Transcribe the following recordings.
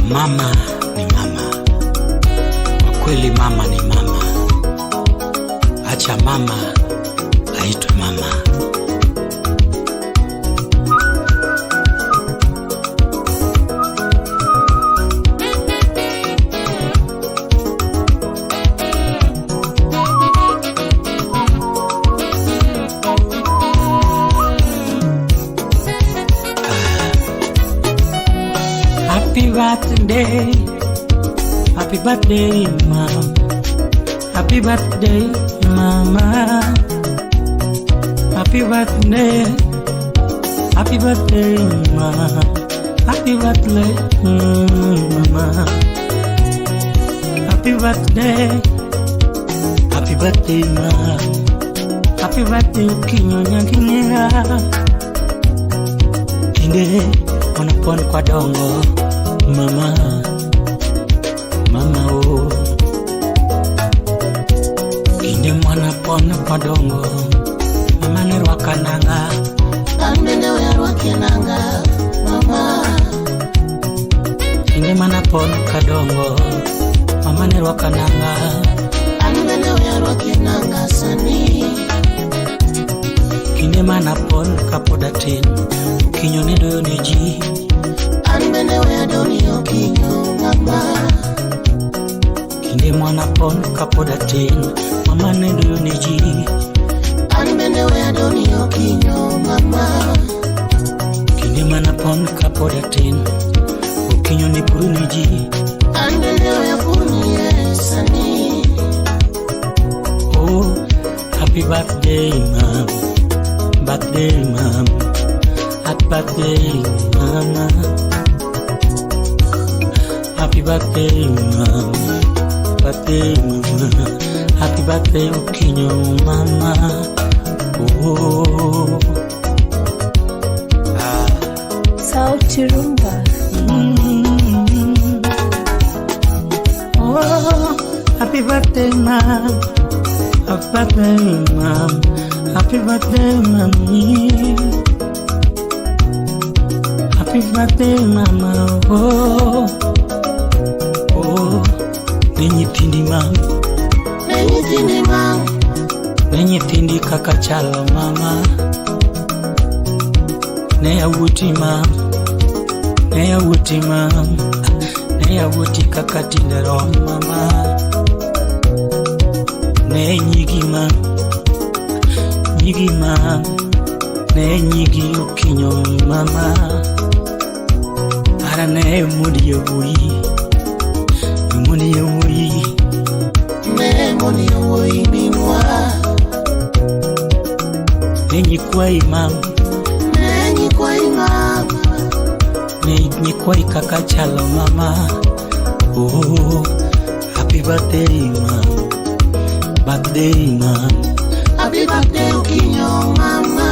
Mama ni mama, kwa kweli mama ni mama. Acha mama aitwe mama. Happy birthday, mom. Happy birthday, mama. Happy birthday, mama. Happy birthday, mama. Happy birthday, mama. Happy birthday, kinyonya kinera. Kinde onapon kwa dongo, mama. Mama oh, inde mwana pona padongo. Mama ne rwakananga, amene we rwakenanga. Mama, inde mana pona kadongo. Mama ne rwakananga, amene we rwakenanga sani. Inde mana pona kapodatin, kinyo ne doyo neji. Amene we adoni okinyo, mama. Kinde mwana pon kapodatin, mama ne doyo neji. Amene we adoni okinyo, mama. Kinde mana pon kapodatin, okinyo ne puru neji. Amene we puni esani. Oh, happy birthday, mom. Birthday, mom. Happy birthday, mama. Happy birthday, mom. Birthday, mama. Happy birthday, Okinyo, mama. Oh. Sauti Rumba. Oh, happy birthday, mom. Happy birthday, mom. Happy birthday, mommy. Happy birthday, mama. Oh, oh. Nenyi tindi mam, Nenyi tindi mam, nenyi tindi kaka chalo mama. Neya wuti mam, neya wuti mam, neya wuti kaka tindero mama. Neya nyigi mam, neya nyigi Okinyo mama. Ara neya mudi yewui. Muni yewui minwa. Nenyi kwai mam, nenyi kwai kaka chalo mama. Oh, happy birthday mam. Birthday mam. Happy birthday Okinyo mama.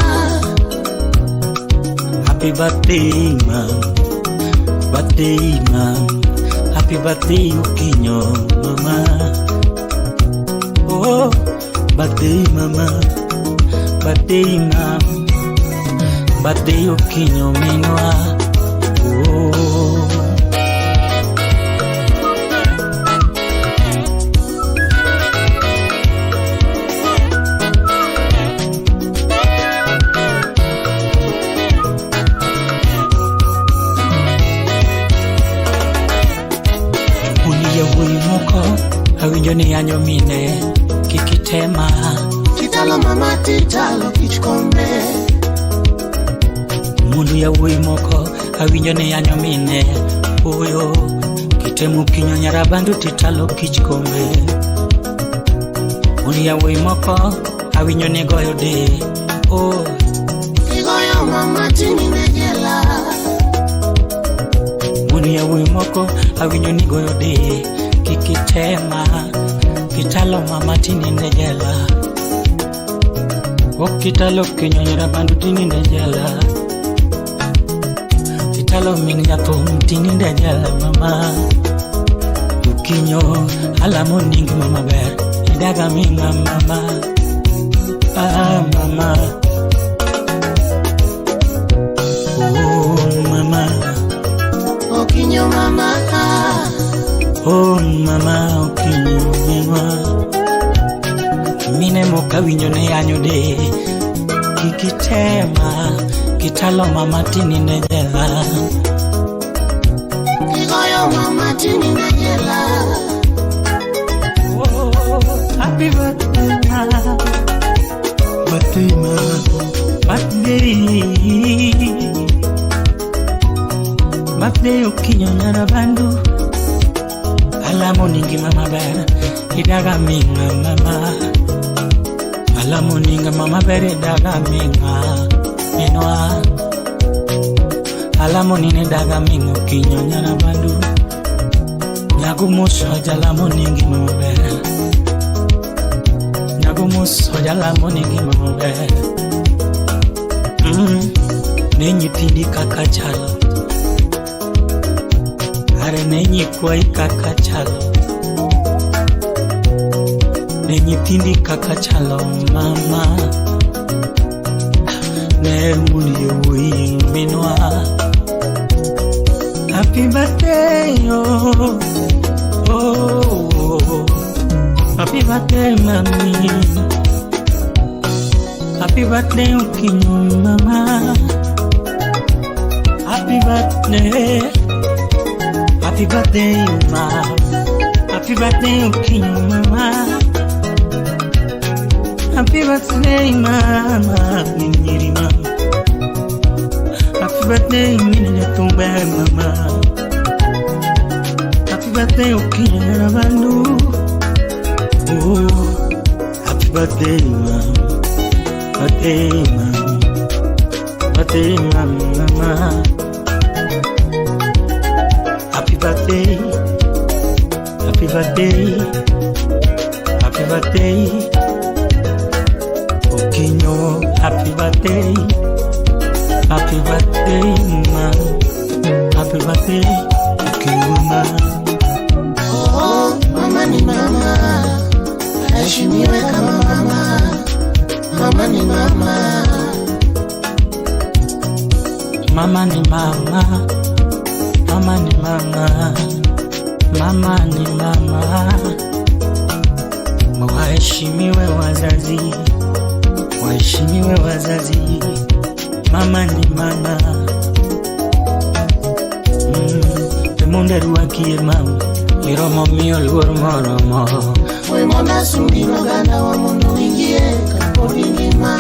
Happy birthday mam. Birthday mam. Happy birthday Okinyo mama. Oh, birthday mama. Birthday mama. Birthday Okinyo minwa. Oh. Awinjo ni anyo mine kikitema. Kitalo mama titalo kichkombe. Mundu ya wui moko awinjo ni anyo mine. Oyo kitemu kinyo nyarabandu titalo kichkombe. Mundu ya wui moko awinjo ni goyo de. Oh, Kigoyo mama tini nejela. Mundu ya wui moko awinjo ni goyo de. Kikitema, kitalo mama tini ndejela. Kitalo kinyo nyarabandu tini ndejela. Kitalo minyato tini ndejela mama. Okinyo alamo ningi mama ber. Idaga minga mama. Ah mama. Oh mama. Okinyo mama. mama okinywa mine mokawinjo ne anyode kikitema kitalo mama tini ne jela Kigoyo mama tini ne jela happy birthday birthday okinyo Nyarabandu alamo ningi mama bera idaga minga mama alamo ninga mama bera idaga minga minwa alamo nine daga minga okinyo Nyarabandu nyagumusho jalamo ningi mama bera nyagumusho jalamo ningi mama bera nenyi tindi kaka chalo are nenyi kwai kaka chalo nenyi tindi kaka chalo mama ne muni yoi minwa happy birthday oh happy birthday mami happy birthday okinyo mama happy birthday mama happy birthday okinyo mama happy birthday mama nyiri mama happy birthday mini tumba mama happy birthday okinyo Nyarabandu oh happy birthday mama birthday mama happy birthday okinyo happy birthday mama happy birthday okinyo mama Oh mama ni mama aheshimiwe kama mama mama ni mama mama ni mama mama ni mama mama ni mama waheshimiwe wazazi mama ni mama temunde ruakie mama iromo miyo luor moromo Wemona sumbi maganda wa mundu wingie kaponi ngima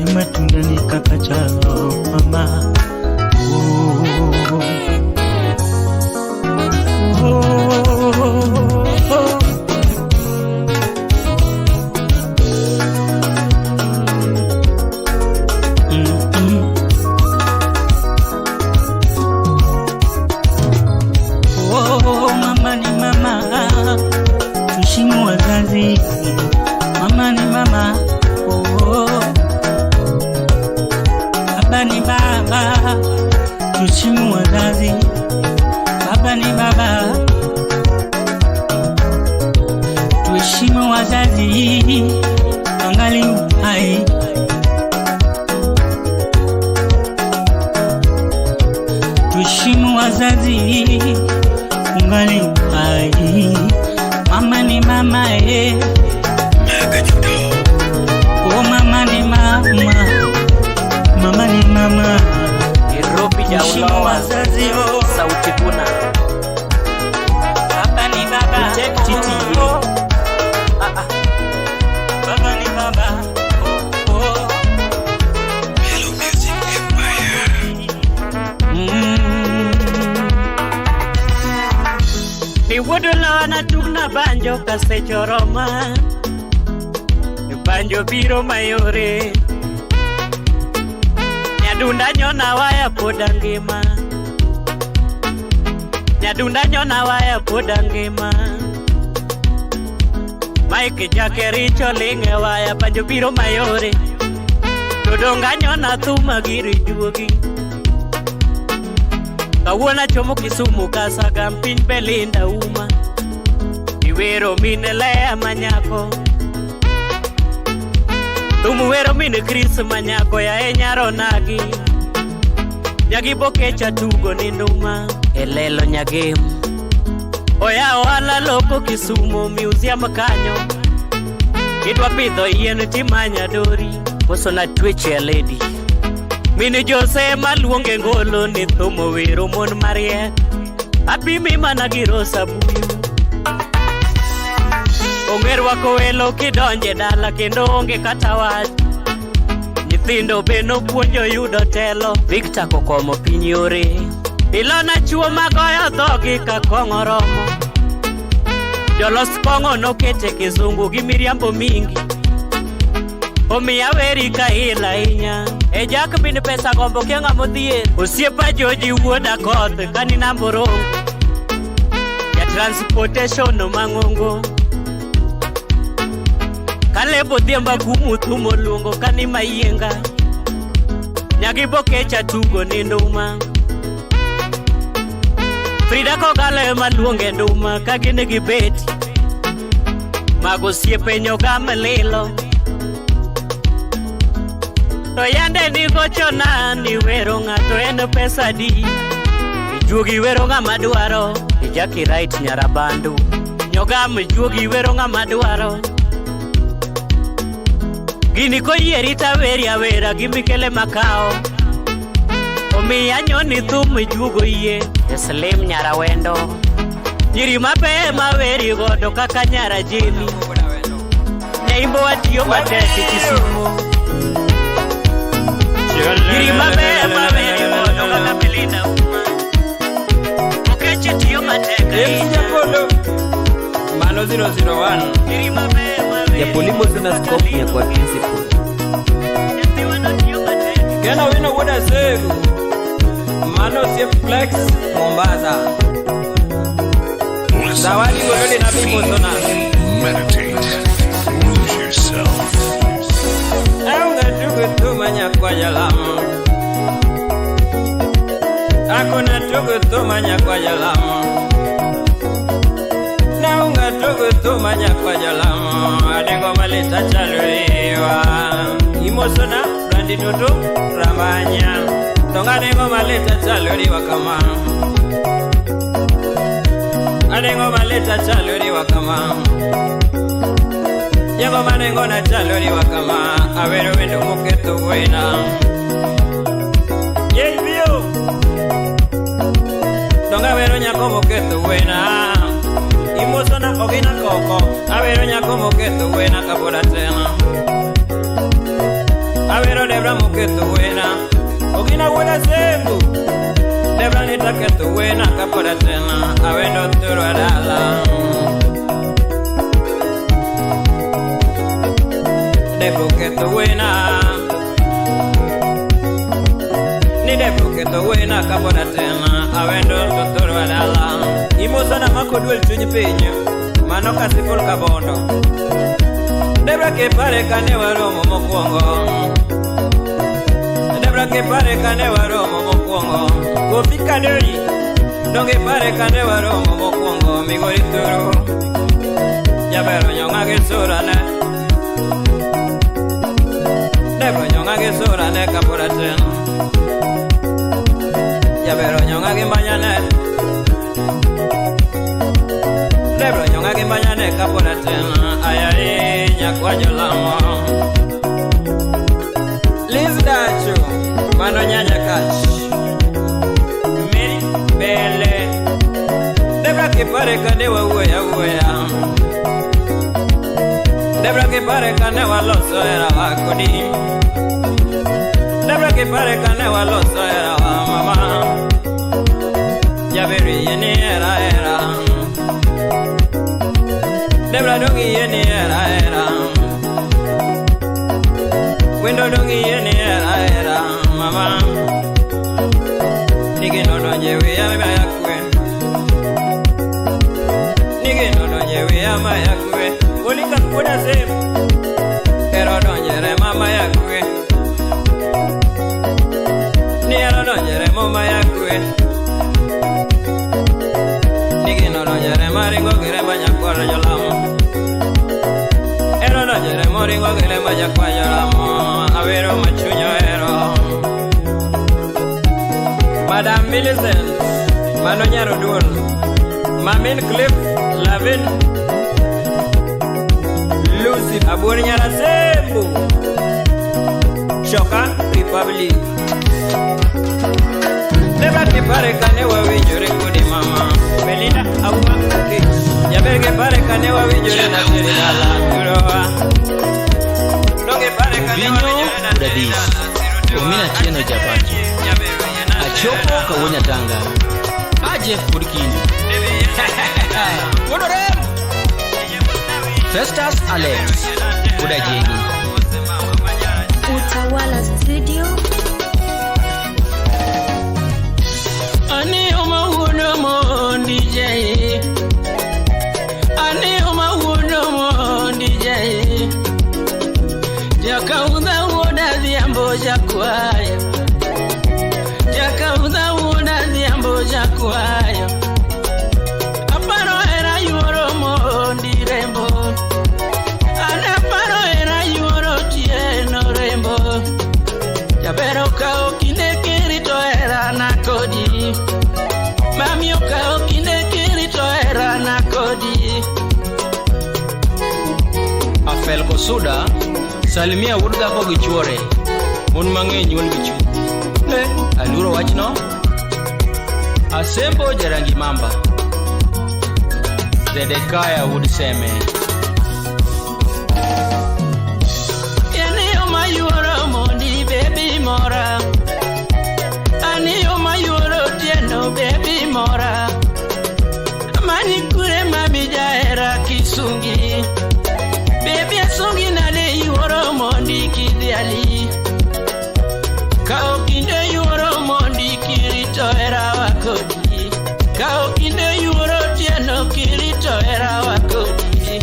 ne matundani kaka chalo mama mama ni mama tushimu wazazi mama ni mama baba ni baba tushimu wazazi baba ni baba tuheshimu wazazi angali hai tuheshimu wazazi ungali hai mama ni mama oh mama ni mama mama ni mama Nairobi Jaulo wazazi sauti kuna baba ni baba check titi baba ni baba Hello Music Empire. ni wodola na tugna banjo kasechoroma banjo biro mayore Nyadunda nyona waya poda ngima Nyadunda nyona waya poda ngima Mike jake richo linge waya banjo biro mayore Dodonga nyona thuma giri duogi Kawuona chomo Kisumu kasaga mpiny Belinda uma Iwero mine Lea manyako Thumu wero mine Chris manyako ya enyaro nagi Nyagi bokecha tugo ni nduma elelo nyagem Oya wala loko Kisumu museum kanyo Kidwa pidho yien timanya dori Koso na tweche lady Mini Jose maluonge ngolo ni thumo wero mon marie Apimi mana giro sabuyu Ongerwa kowelo kidonje dala kendo onge kata wach Nyithindo beno puonjo yudo telo Victor kokomo piny yore Ilona chuo magoyo dhogi ka kong'o romo Jolos kong'o nokete kizungu gi miriambo mingi Omiya weri ka ila inya E jak bin pesa gombo kia ng'amo dhier Osiepa Joji wuoda koth kani namborongo Ya transportation mang'ongo Kalebo dhiemba gumu thumo luongo kani mayienga Nyagi bokecha tugo ni nduma Frida Kogalo maluonge nduma kagine gibeti Mago siepe nyogame lilo To yande ni gochona ni wero ng'ato en pesa di Juogi wero ng'ama dwaro Jackie Wright Nyarabandu Nyogame juogi wero ng'ama dwaro Gini koyieri taweri awera gimikele makao Omiya nyoni thum juogo yie Slim Nyarawendo Nyiri mabe maweri godo kaka Nyara Jemi Neimbo watiyo matesi Kisumu Nyiri mabe maweri godo kaka Belinda Okeche tiyo mateka Mano 001 Nyiri mabe maweri Ya polimo zina scope ya kwa principle Kena wino wuda segu Mano Flex Mombasa Zawadi wadole na bimbo sona Meditate. Lose yourself. Aunga tugu tumanya kwa jalamu Akuna tugu tumanya kwa jalamu Naunga tugu tumanya kwa jalamu Adengo malita chaluiwa Imosona Brandi tutu Ramanya Tongadengo malita chaluiwa kama Adengo malita chaluiwa kama Yego manengo na chaluiwa kama Awero wendo muketu wena Yevio Tonga wero nyako muketu wena Imosona ogina koko Awero nyako muketu wena kaboda tena Awero debra muketu wena Ogina wena sengu Debra nitaketu wena kaboda tena Awendo turu adala Debuketu wena Ni debuketu wena kaboda tena Awendo turu adala Imosona mako duel chunyi penyo Mano kasipul kabondo Debra ke pare kane waromo mokwongo Debra ke pare kane waromo mokwongo Kofi kaderi Donge pare kane waromo mokwongo Migori turu Jabero nyonga ke surane Debra nyonga ke surane kapura tena Jabero nyonga ke manyane Debra nyonga ke manyane kapura tena Ayari nyakwa jolamo Liz Dacho Mano nyanya kash Mary Bele Debra ke pare kane wa uya Debra ke pare kane wa loso era wakodi Debra ke pare kane wa loso era wa mama Jaberi yeni era Debra dongi yeni era Window dongi yeni era mama Nige nono nyewe ya mayakwe Nige nono nyewe ya mayakwe Olika kuda sem Ero donjere mama yakwe Ni ero donjere mama yakwe Nige nono donjere maringo gire manyakwara jolamu Ero donjere moringo gire manyakwara jolamu Awero machunyo ero Madam Millicent Manonyaro Duol, Mamin Cliff Lavin, Lucy Aburinyara Sembu, Shoka Republic. Never ke pare kane wa winjore kodi mama Melinda Auma ke Jaber ke pare kane wa winjore na tiri dala Kurowa Nonge pare kane wa winjore na tiri dala Omina tieno Japan Achopo kawonya tanga Aje kurkini Wodorem Festus Alex Uda Jengi Utawala Studio. Ani umahuno mo DJ Ani umahuno mo DJ Jakauda woda diambo jakuaya Jakauda woda diambo jakuaya Aparo era yuoro mo dirembo Anaparo era yuoro tieno rembo Jabero kao kinde kirito era nakodi Mami okao kinde kirito era nakodi Afel Kosuda Salimia wudga ko gichore Mon mang'eny won gichu Aluro wachno Asembo Jarangi Mamba Zedekaya Wudseme Yani umayuro mondi baby mora Ani umayuro tieno baby mora Mani kure mami jaera kisungi Baby asungi nale yuoro mondi kidiali Kao kinde yuoro mondi kirito era wakodi Kao kinde yuoro tieno kirito era wakodi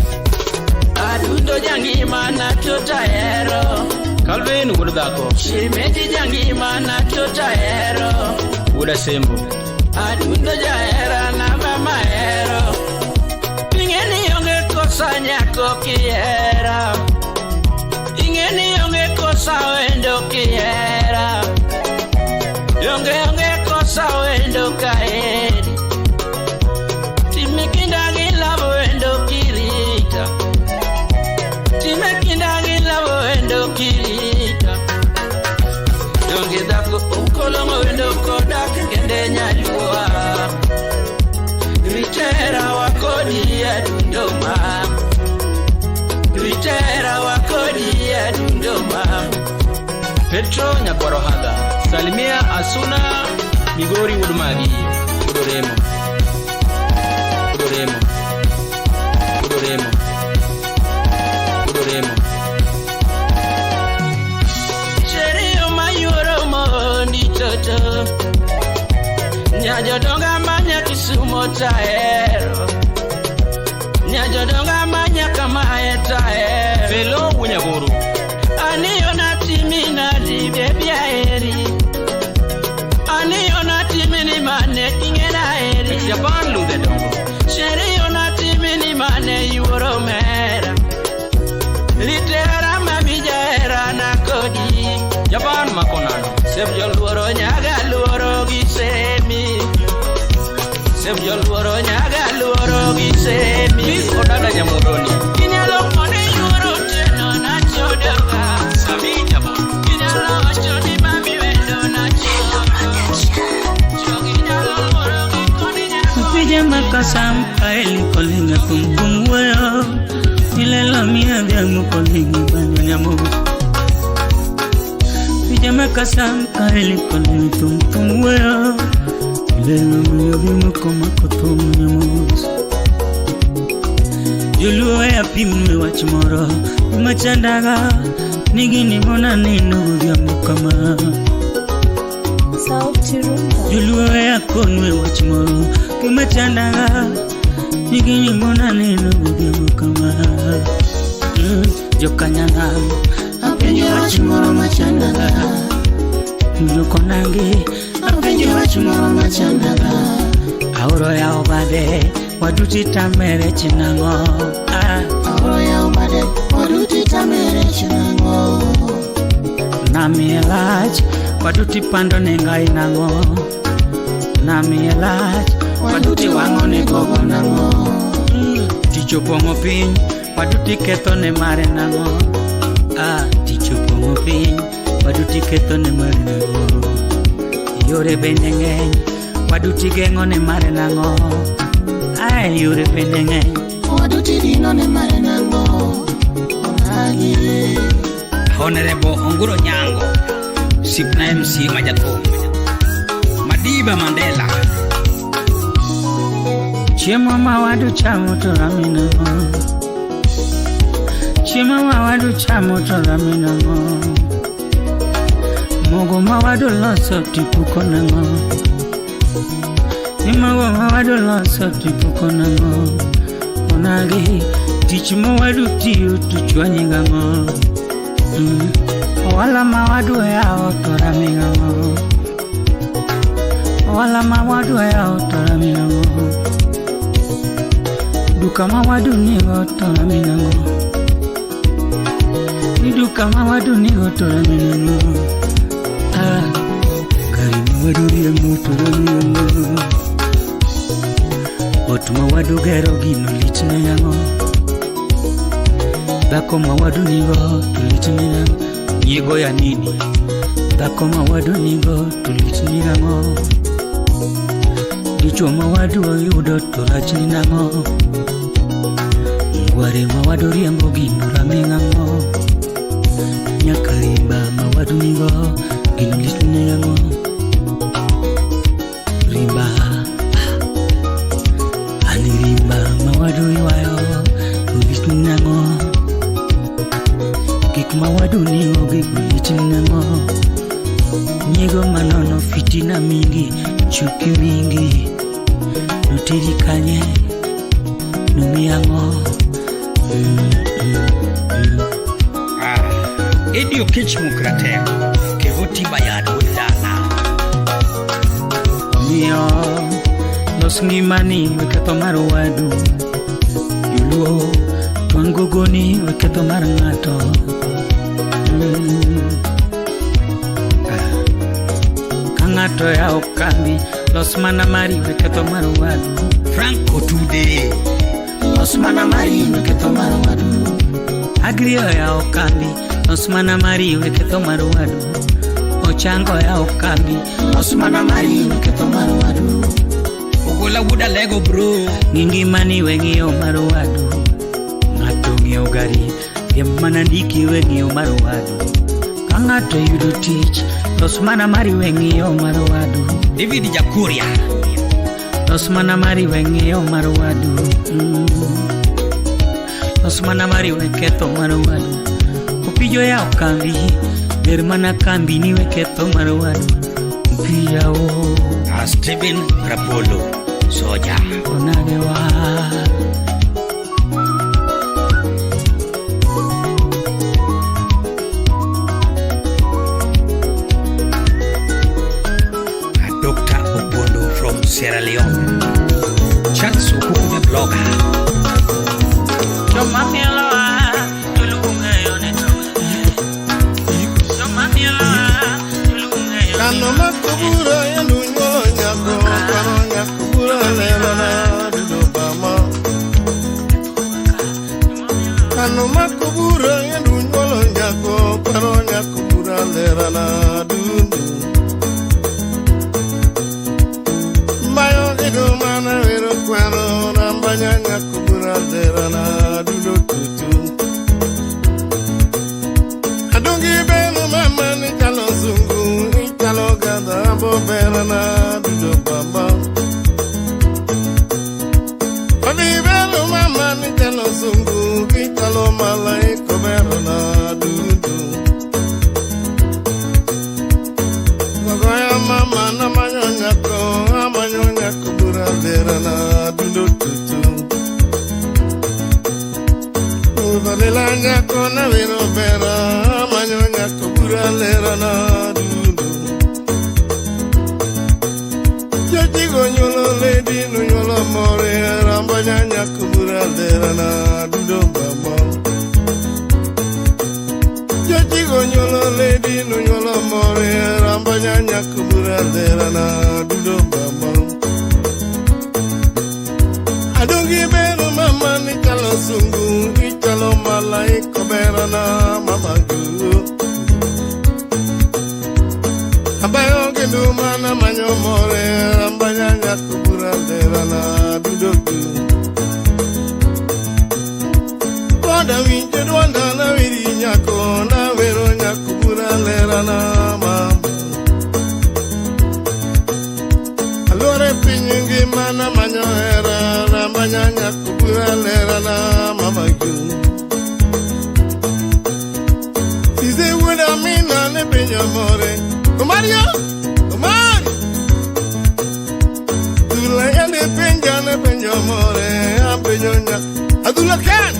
Adundo jangi mana tota ero Calvin Wudgako Shirmeji jangi mana tota ero Uda Sembo Adundo jaera na mama ero Ingeni yonge kosa nyako kiera Ingeni yonge kosa wendo kiera Yonge kosa wendo kaedi Timikinda gilabo wendo kirita Timikinda gilabo wendo kirita Yonge dako ukolongo wendo kodak kende nyalua Ritera wakodi ya Dundoma Ritera wakodi ya Dundoma Petro Nyakwaro Haga Salimia Asuna Migori Wudmagi Udoremo Udoremo Udoremo Udoremo Sherio mayuro mondi toto Nyajodonga manya Kisumo taero Nyajodonga manya kamae taero Velo Wunyaguru Aniyo na timi na di baby aeri Aniyo na timi ni mane kingena eri Japan Lude Dongo Sherio na timi ni mane yuoro mera Litera mami jaera na kodi Japan Makonano Sep joluoro nyaga luoro gisemi Sep joluoro nyaga luoro gisemi Miss Odada Nyamuroni Kinyalo kone yuoro teno na chodoga Sami Japan Kinyalo chodi mami wendo na chodoga Kinyalo luoro gikoni nyago Pija makasam kaeli kolinga kumkumweo Nilelo mia vyangu kolinga banyo nyamo Pija makasam kaeli kolinga kumkumweo Nilelo mia vyangu komakotomu nyamo Yuluo ya pimwe wachimoro Umachandaga Nigini mona nino vya mukama Sauti Rumba. Yuluo ya konwe wachimoro Umachandaga Nigini mona nino vya mukama Jokanyanga Apenye wachimoro machandaga Yukonangi Apenye wachimoro machandaga Auro ya obade Waduti tamere chinango Ahora ya umade Waduti tamere chinango Nami elach Waduti pando nenga inango nami elach waduti wang'one gogo nang'o. Ticho pongo piny waduti ketho ne mare nang'o. Ticho pongo piny waduti ketho ne mare nang'o. Yore bende ng'eny waduti geng'o ne mare nang'o. Yore bende ng'eny waduti dino ne mare nang'o. Honorable Onguro Nyango, Sipna MC Majathum, Madiba Mandela. Chiemo ma wadu chamo to ramina ngo. Chiemo ma wadu chamo to ramina ngo. Mogo ma wadu loso tipuko nango. Mogo ma wadu loso tipuko nango. Onagi tich mo wadu tiyo tuchwanyi ngango. Wala ma wadu ya to ramina ngo. Wala ma wadu ya to ramina ngo. Duka mawadu nigo tora minango. Ni duka mawadu nigo tora minango. Kari mawadu riyango tora minango. Otu mawadu gero gino litne yango. Dako mawadu nigo tulitne yango. Niego ya nini? Dako mawadu nigo tulitne yango. Dicho mawadu yudo tora chinango. Ware mawadu riambo gino ramingango. Nyakarimba mawadu nigo gino litne yango. Rimba ani rimba mawadu iwayo litne yango. Kik mawadu nigo gino litne yango. Nyego manono fitina mingi chuki mingi. Nutiri kanye numiyango. Edio Kichmukrate, Kevoti Bayad Udana. Mio, los ngimani wekato marwadu. Yulo, tuangogoni wekato marangato. Kangato ya okambi, los manamari wekato marwadu. Franco Tude, los manamari wekato marwadu. Agrio ya okambi, los manamari wekato marwadu. Ochango ya okambi, los manamari wekato marwadu. Ogola wuda lego bro. Ngingimani wengio marwadu. Ngato ngio gari, manandiki wengio marwadu. Kangato yudo tich, los manamari wengio marwadu. David Jakuria, los manamari wengio marwadu. Los manamari weketo marwadu. Upijo ya okambi, hermana kambi ni weketo marwadu. Upija o Steven Rapolo, Soja, onagewa. Dr. Opondo from Sierra Leone, Charles Okume blogger. Kano makubura yelunyo nyako, kano nyakubura lerana dudobama. Kano makubura yelunyo nyako, kano nyakubura lerana dudu. Mayo ido mana vero kwano, nambanya nyakubura lerana dudotutu. Adungi benu mama ni kalonzungu. Gada boberana dudo baba. Odibelo mama ni telo zungu kitalo malaiko berana dudu. Gogoya mama na manyonya ko bura berana dudo tutu. Uvalelanya ko na vero bera manyonya ko bura berana dudu. Nyolo lady no nyolo more rambanya nyakubura lerana dudo baba. Joji go nyolo lady no nyolo more rambanya nyakubura lerana dudo baba. lerana mama gu abayo kendo mana manyo more ambanya nyakubura lerana dudogu Wanda winje wanda na wiri nyako na wero nyakubura lerana mama Alore pinyingi mana manyo era ambanya nyakubura lerana mama gu Size wuda mina ne penyo more Mario, Mario. Dula yale penja ne penja more, ampenyonya. Adula kan.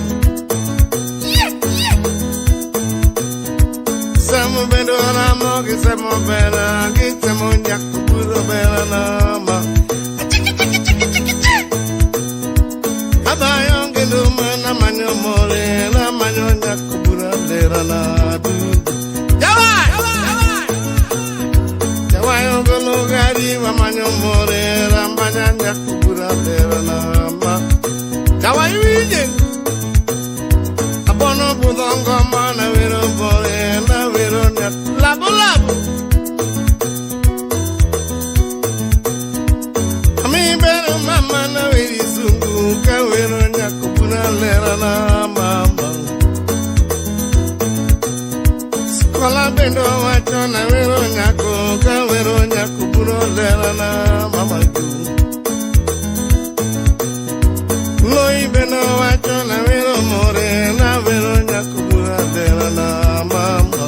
Samo bendo na mo, que samo bela, que samo nyaku puro bela na ma. Abayong que no mana manyo more, na manyo nyaku puro lera na du. Gari wa manyo more rambanya nyakubura lerana ma Kawai wije Abono budongo mana wero bore na wero nyak Labu labu Ami bero mama na weri sungu Ka wero nyakubura lerana mama Skola bendo wacho na wero nyako Ka wero nyako lerana mama gu Loi beno wacho na vero more na vero nyakubura lerana mama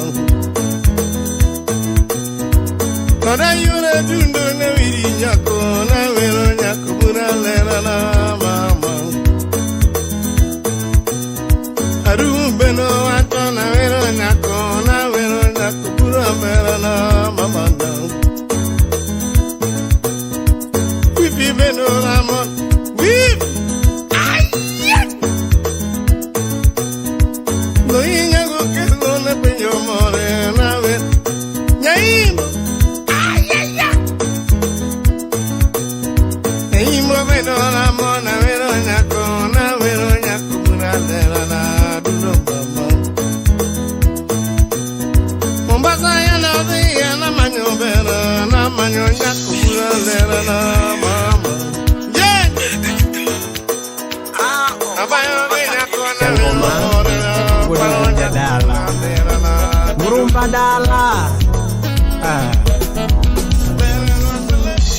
Kada yure dundo na viri nyako na vero nyakubura lerana mama Aru beno wacho na vero nyako na vero nyakubura lerana mama Beno ramon, wip, ay, no inyago que no le peño more na ver, ñaimo, ay, ay, ay, ñaimo beno ramon na ver ñaco pura de la duro mamá, Mombasa ya na dia na maño vera na maño ñaco pura de la mamá. Murumba dala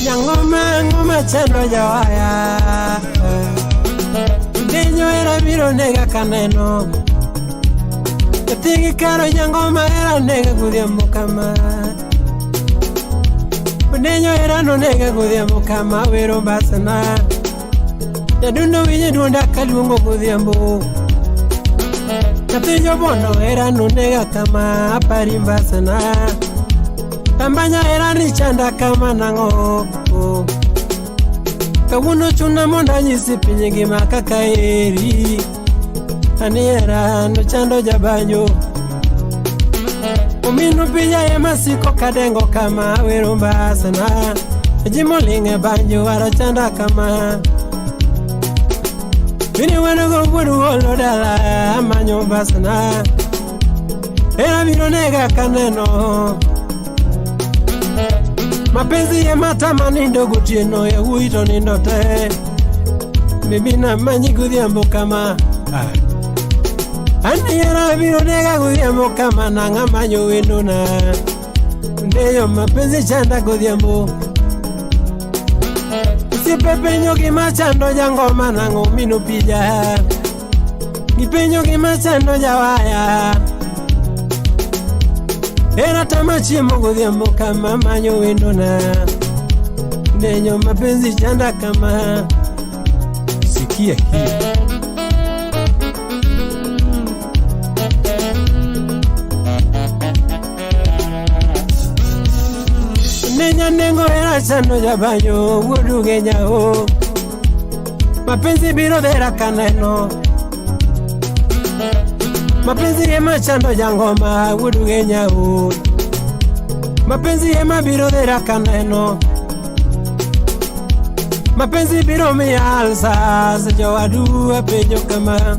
Nyangome chendo jawaya Denyo era biro nega kaneno Tigi karo nyangoma era nega gudia mukama Denyo era no nega gudia mukama Wero basana Yadundo winye duonda kaluongo gudia mbu Kapijo bono era nunega kama parimba sana Tambanya era richanda kama nango Kawuno chuna monda nyisi pinyigi makaka eri Ani era no chando jabanyo Uminu pija ya masiko kadengo kama werumba sana Jimolinge banyo wara chanda kama Vini wano go wadu holo dala Amanyo basana Era vino nega kaneno Mapenzi ya matamani ndogo tino ya huito nindote Bibi na manyi kudhiambo kama Ani era vino nega kudhiambo kama Nanga manyo windona Ndeyo mapenzi chanda kudhiambo Sipepenyo kimachando jangoma nango minu pija Nipenyo kimachando jawaya Era tamachi mungu dhiambo kama manyo windona Ndenyo mapenzi chanda kama Sikia hii Nenya nengo era chando jabanyo Wudu genya o Mapenzi biro dera kaneno Mapenzi ema chando jangoma Wudu genya o Mapenzi ema biro dera kaneno Mapenzi biro mi alsa Sejo adu apenyo kama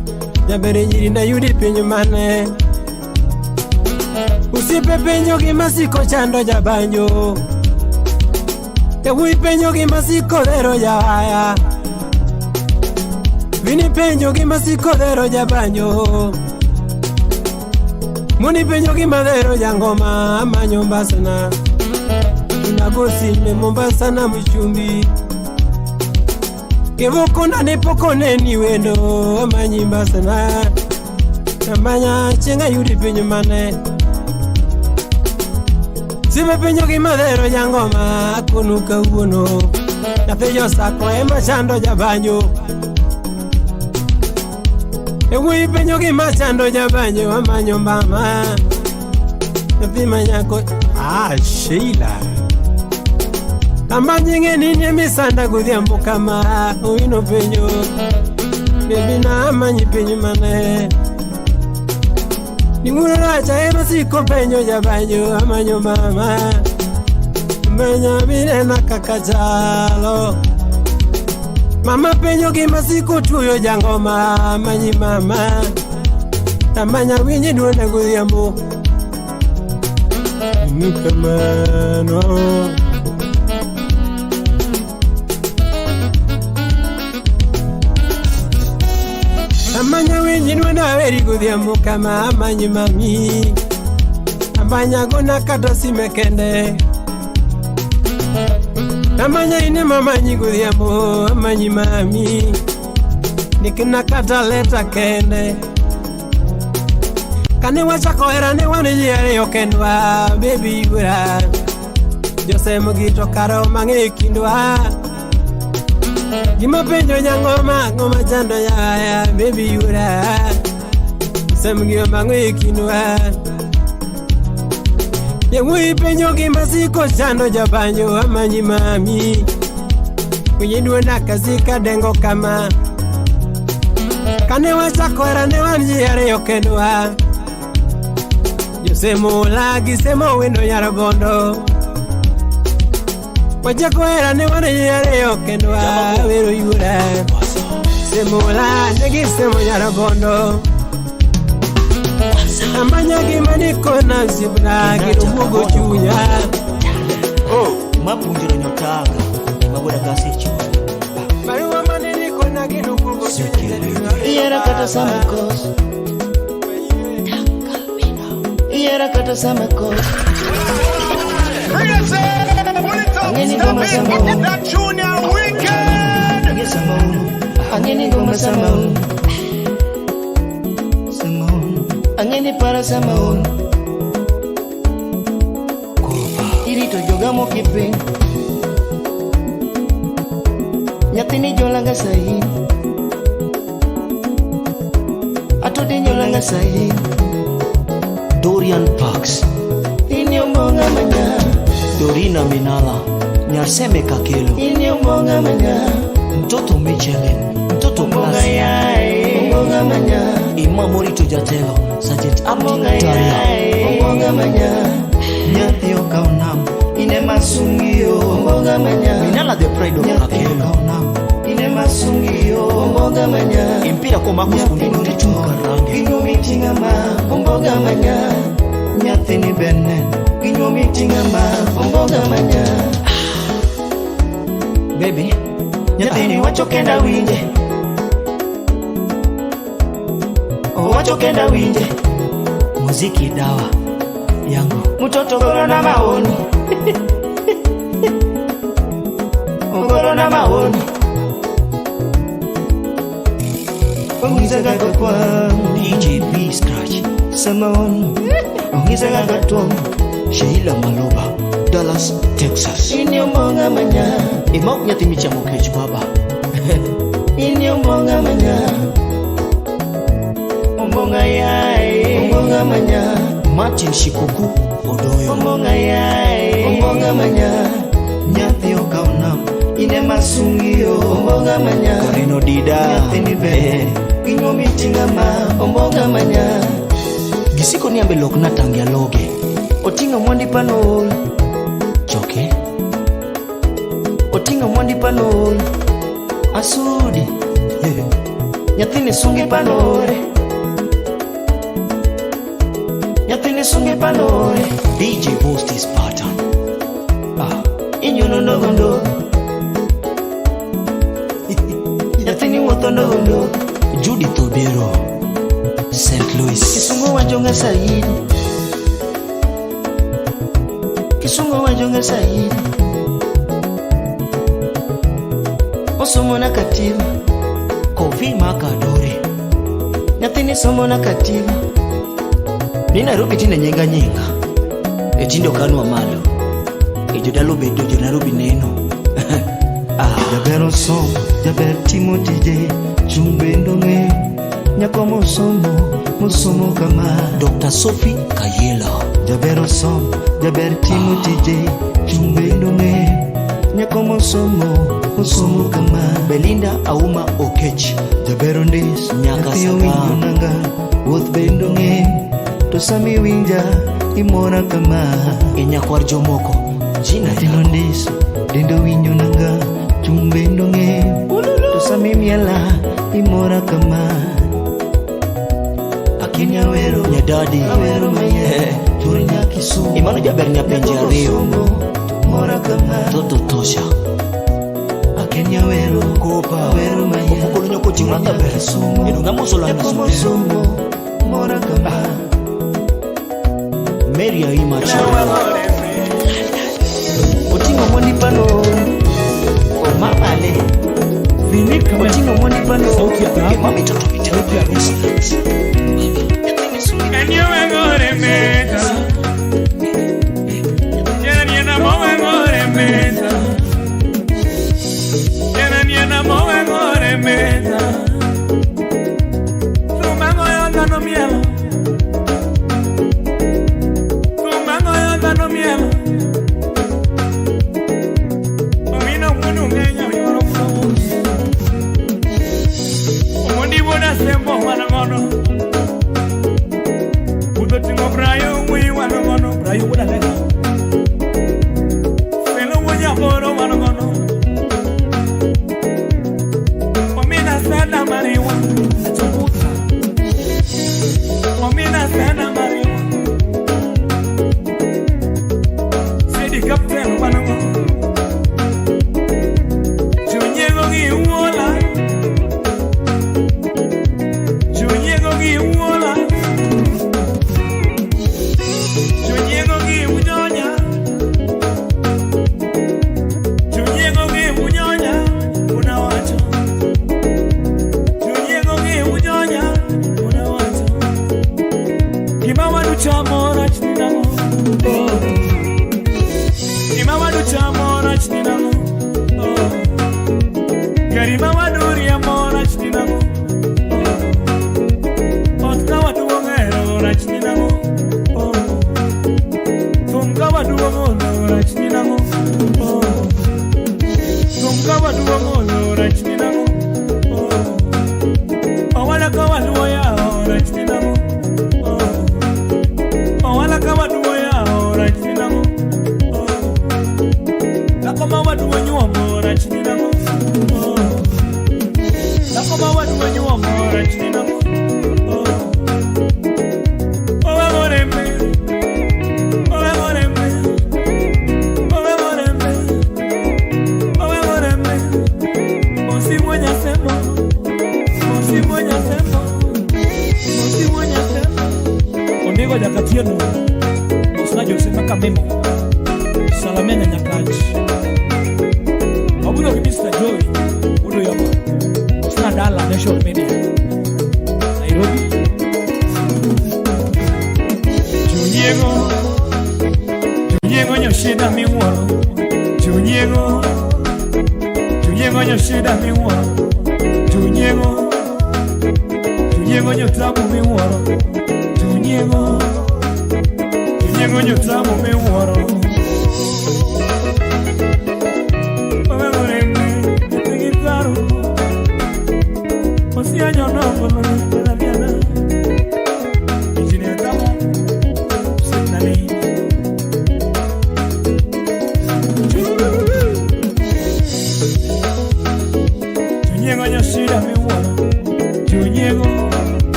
Jabere njiri na yudi penyo mane Osiepe penjo gima siko chando jabanjo, Yawuoyi penjo gima siko dhero jawaya, Vini penjo gima siko dhero jabanjo, Moni penjo gima dhero jangoma amanyo mbasana, Inagosi me Mombasa na Mchumbi, Kevokona nepokone ni wendo amanyi mbasana, Namanya chenga yudi penjo mane, Sibe penjo gima dhero jangoma kunuka uono, Napejo sako ema chando jabanjo, Yawuoyi penjo gima chando jabanjo amanyo mbama, Napima nyako Sheila Amanyi ngeni nye misanda gudhiambo kama Uino penjo Baby na amanyi penjo mane, Ninguno racha ema siko penjo jabanjo amanyo mama, Menya vine na kakajalo, Mama penjo gima siko tuyo jangoma amanyi mama, Amanya winyi duone gudhiambo Nukamano Amanya winyi duone weri gudhiambo kama amanyi mami, Amanya gona kata simekende, Amanya ine mamanyi gudhiambo amanyi mami, Nikina kata leta kende, Kane wachako era ne wane jiare yokendwa, Baby yura Jose mugito karo mange kindwa, Gima penjo nyangoma ngoma chando ya Baby yura Jose mugito mange kindwa, Yawuoyi penjo gima siko chando jabanjo amanyi mami, Kunyi duona kasika dengo kama, Kane wachako era ne wane jiare yokendwa, Semo lagi semo wendo yaragondo, Wachako era ne wane yare yokendwa wero yura, Semo la negi semo yaragondo, Amanya gima niko na zibna girumugo chunya, Mapunjiro nyotaga Mabuda kasicho Mariwa mane niko na girumugo chunya, Iyera kata samakos Iyera kata samakos Angeni goma sama Angeni goma sama Angeni para sama Irito jogamo kiping Nyatini jolanga sahi Atodi nyolanga sahi Dorian Parks Ini omonga manya Dorina Minala Nyarseme Kakelo Ini omonga manya Mtoto Michelin Mtoto Klasi Omonga manya Ima Morito Jatelo Sergeant Abdi Taria Omonga manya Nyathio Kaunam Ine masungio Omonga manya Minala the pride of Kakelo Ine masungio Omonga manya Impira Komakus Kunidori Chukarange Ino mitinga ma Omonga manya Nyathini benen Ino mitinga ma Omonga manya Baby Nyathini wacho kenda winje Wacho kenda winje Muziki dawa yangu Mtoto goro na maoni Goro na maoni Ongiza gako kwa DJ B Scratch Samaoni Ongiza gako tuom Sheila Maloba Dallas, Texas Ini omonga manya Imok nyati michamo kech baba Ini omonga manya Omonga yae Omonga manya Martin Shikoku Odoyo Omonga yae Omonga manya Nyathio Kaunam Ine masungio Omonga manya Karino Dida Nyathini be Ginyo mitinga ma Omonga manya Gisiko niambe lok na tangia loge Otinga mwandi panol Choke Otinga mwandi panol Asudi Nyathini sungi panore nyathini sungi palore. DJ Boast is pattern. Inyono ndogo ndogo, nyathini wuotho ndogo ndogo. Judith Obero, St. Louis. Kisungu wajonga Saidi, Kisungu wajonga Saidi. Osomo na katiba, Kofi Makadore. nyathini somo na katiba. Ni Nairobi tinde nyenga. Etindo kanwa malo. Ejodalo bedo jo Nairobi neno. Jaber somo, jaber timo tije, chumbendo nge. Nyako musomo kama Dr. Sophie Kayela. Jaber somo, jaber timo tije, chumbendo nge. Nyako musomo kama Belinda Auma Okech. Jaber ndis, Nyaka saka nanga. Wuoth bendo nge, to sami winja imora kama. Inyakwar jomoko. Jina Tino ndis, dendo winjo nanga. Chumbendo nge, to sami miela imora kama. Akenya wero, Nyadadi. Awero maye, turi Kisumu. Imano jaber nyapenje ariyo. Mora kama. Toto tosha. Akenya wero, Kopa. Awero maye, Okolo nyoko chimata ber. Kisumu. Eno ngamo sola na Somo, mora kama. Mary Aima Chama. Otingo mondi pano. O mapale. Otingo mondi pano. Sauti ya mami toto picha.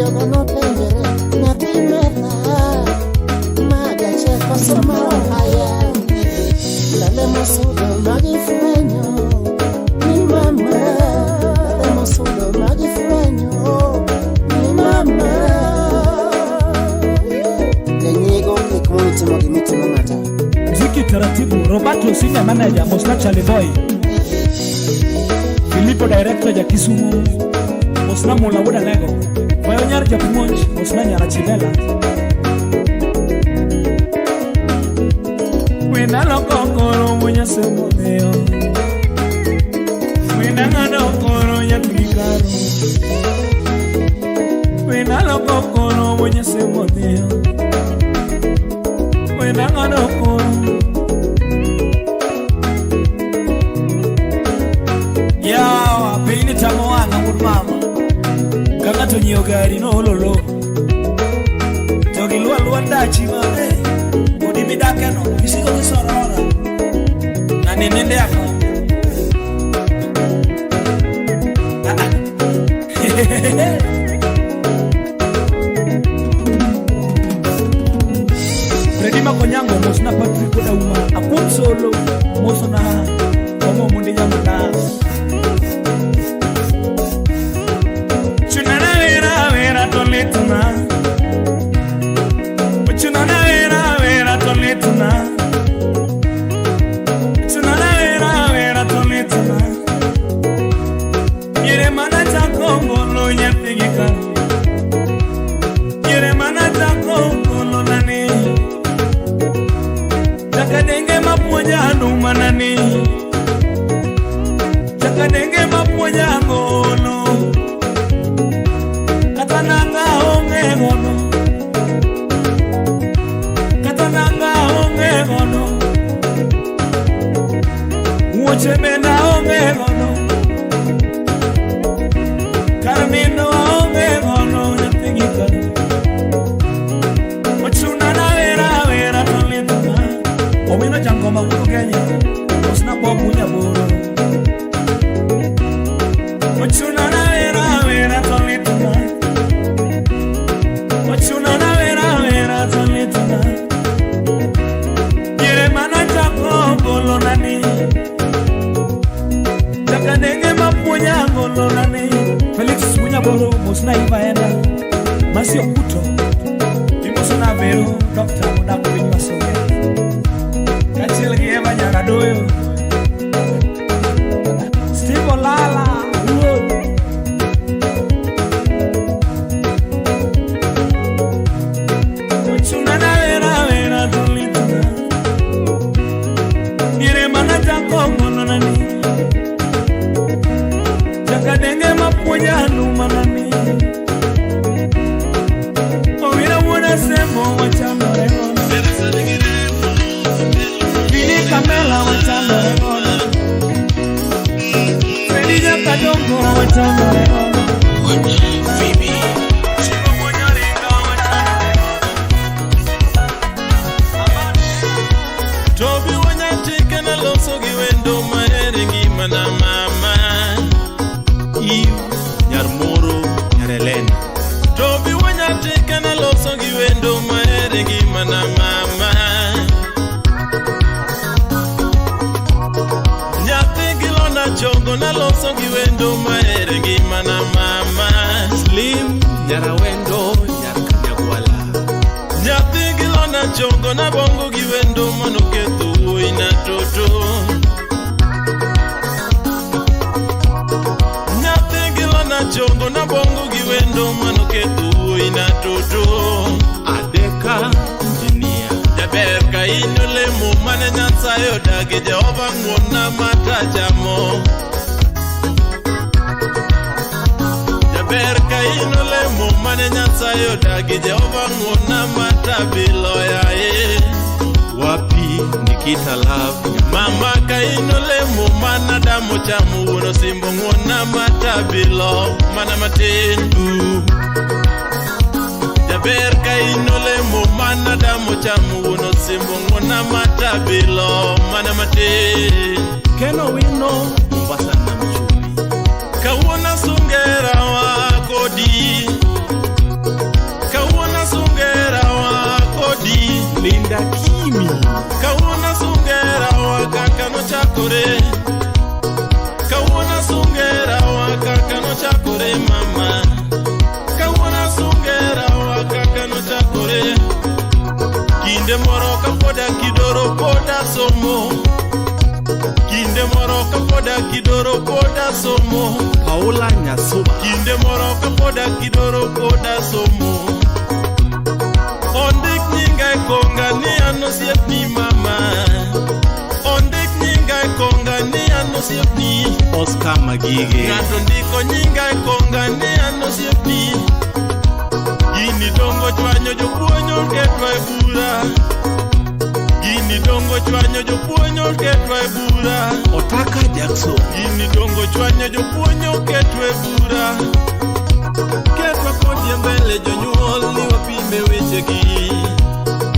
jogo nopenjere nyathi metha maga cheko soma wahaya lale mosudo magifwenyo ni mama lale mosudo magifwenyo ni mama lenyigo kikmuitimo gimitimo ng'ata mziki taratibu Roberto senior manager Mosna Charlie Boy Filipo director ya Kisumu Mosna Mola Wuda Lego Bayo nyar Japumonj Mosna Nyara Chibela Wenda lokokoro mwenye semo deo Wenda ngadokoro ya tulikaro Wenda lokokoro mwenye semo deo Wenda ngadokoro Yawa, peini tamo wanga murmama Kaka tonyo gari no lolo Togi luwa dachi mame Udi midake no, misiko kisorora Na nenende yako Fredi Makonyango, Mosna Patrick Odauma Apun solo, Mosna Komo Mundi Yamadas Chunana vera toletuna Chunana vera toletuna Chunana vera toletuna Yere mana chakongo lo nyapigika Yere mana chakongo lo nani Takadenge mapoja numa nani Takadenge mapoja ngono Katananga onge gono Katananga onge gono Uoche benda onge gono Carmino onge gono Nyapigika Ochuna na vera tolituna Omino jango maungu Kenya Osna bobu nyaboro Ochuna na vera tolituna Ochuna na vera tolituna Yere mana chako golo nani Takadenge mapunya golo nani Felix Munyaboro Mosna Ivaenda Masio Kuto Timosona Vero Dr. Mudaku Binywasoge Kachil Gieva Nyagadoyo Steve Olala Ochuna na vera tolituna Yere mana chako golo nani Takadenge mapunya numa nani Owira wuna semo wachando regono Vini Kamela wachando regono Fredi Jakadongo wachando regono Phoebe Chico Monyoringa wachando regono Tobi wanyatike na loso giwendo maeringi mana mama Nyarmoro Nyarelena Tobi wanyatike na loso giwendo maeringi mana mama Nyati gilona chongo na loso giwendo maeringi mana mama Slim Nyarawendo Nyarkanyagwala Nyati gilona chongo na bongo giwendo manoketu ina toto Chongo na bongo giwendo manoketu ina toto Adeka engineer Jaberka inole mo mane nyansayo dagi Jehova ngona mata jamo Jaberka inole mo mane nyansayo dagi Jehova ngona mata biloya Wapi Nikita Love Mama kainole mo mana damu chamu Wono simbo ngona mata bilo Mana matendu Jaber kainole mo mana damu chamu Wono simbo ngona mata bilo Mana matendu Keno wino Mbasa na mchumi Kawona sungera wa kodi somo. Kinde moro kapoda kidoro poda somo. Paula Nyasuba. Kinde moro kapoda kidoro poda somo. Ondik nyinga konga ni anosiep ni mama. Ondik nyinga konga ni anosiep ni Oscar Magige. Ngato ndiko nyinga konga ni anosiep ni. Gini dongo chwanyo jopuonyo ketwa e bura. Gini dongo chwanyo jopuonyo ketwa e bura. Otaka Jackson. Gini dongo chwanyo jopuonyo ketwa e bura. Ketwa kodie mbele jonyuol ni wapime wechegi.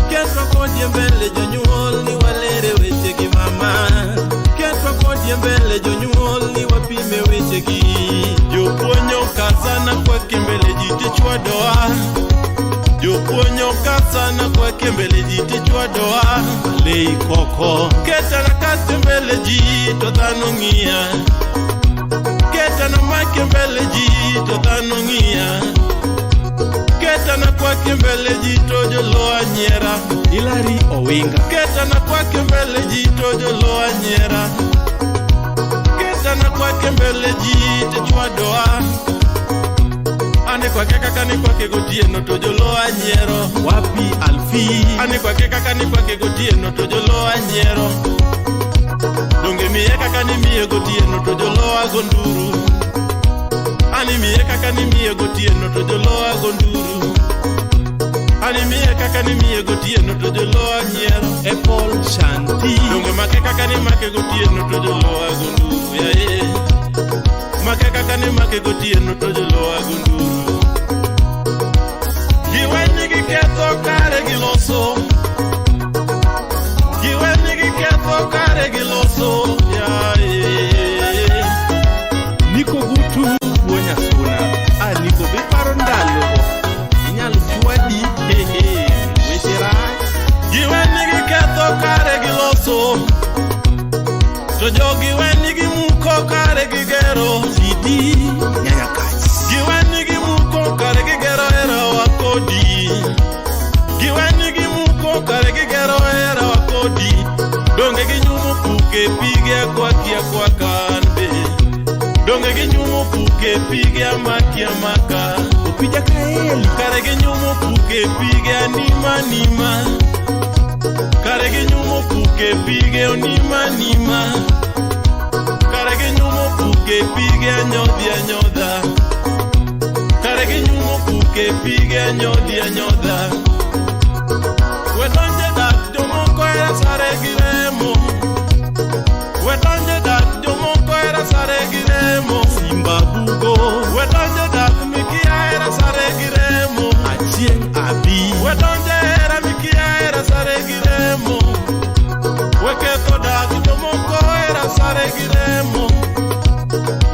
Ketwa kodie mbele jonyuol ni walere wechegi mama. Ketwa kodie mbele jonyuol ni wapime wechegi. Jopuonyo kasana kwa kembele jitichwa doa. Jopuonyo kasana kwa kembele jitichwa doa. Lei Koko. Keta na kate mbele jito dhano ng'ia. Keta na make mbele jito dhano ng'ia. Keta na kwa kembele jito joloa nyera. Hilary Owinga. Keta na kwa kembele jito joloa nyera. Keta na kwa kembele jito chwa doa. Ane kwa keka kani kwa kegotieno to joloa nyero. Wapi Alfi. Ane kwa keka kani kwa kegotieno to joloa nyero. Donge miye kaka ni miye gotieno to joloa gonduru. Ani miye kaka ni miye gotieno to joloa gonduru. Ani miye kaka ni miye gotieno to joloa nyero. Apple Shanti. Donge make kaka ni make gotieno to joloa gonduru. Ya ye. Make kaka ni make gotieno to joloa gonduru. Giweni giketho kare giloso. Giweni giketho kare giloso. Ya ye. Niko Gutu Wonya Suna. Niko biparo ndalo. Inyalo chwadi. Wechera. Giweni giketho kare giloso. To jogi weni gimuko kare gigero. CD Nyanya Kach. Giweni gimuko kare gigero era wakodi. Giweni gimuko kare gigero era wakodi. Donge ginyumo puke pige kwakia kwa kanbe. Donge ginyumo puke pige amakia maka. Opija kaeli. Kare ginyumo puke pige anima nima. Kare ginyumo puke pige onima nima. Kare ginyumo puke pige anyodhi anyodha. Kare ginyumo puke pige anyodhi anyodha. Wedonje dak jomoko era sare giremo. Wedonje dak jomoko era sare giremo. Simba Bugo. Wedonje dak mikia era sare giremo. Achieng Abi. Wedonje era mikia era sare giremo. Weketho dak jomoko era sare giremo.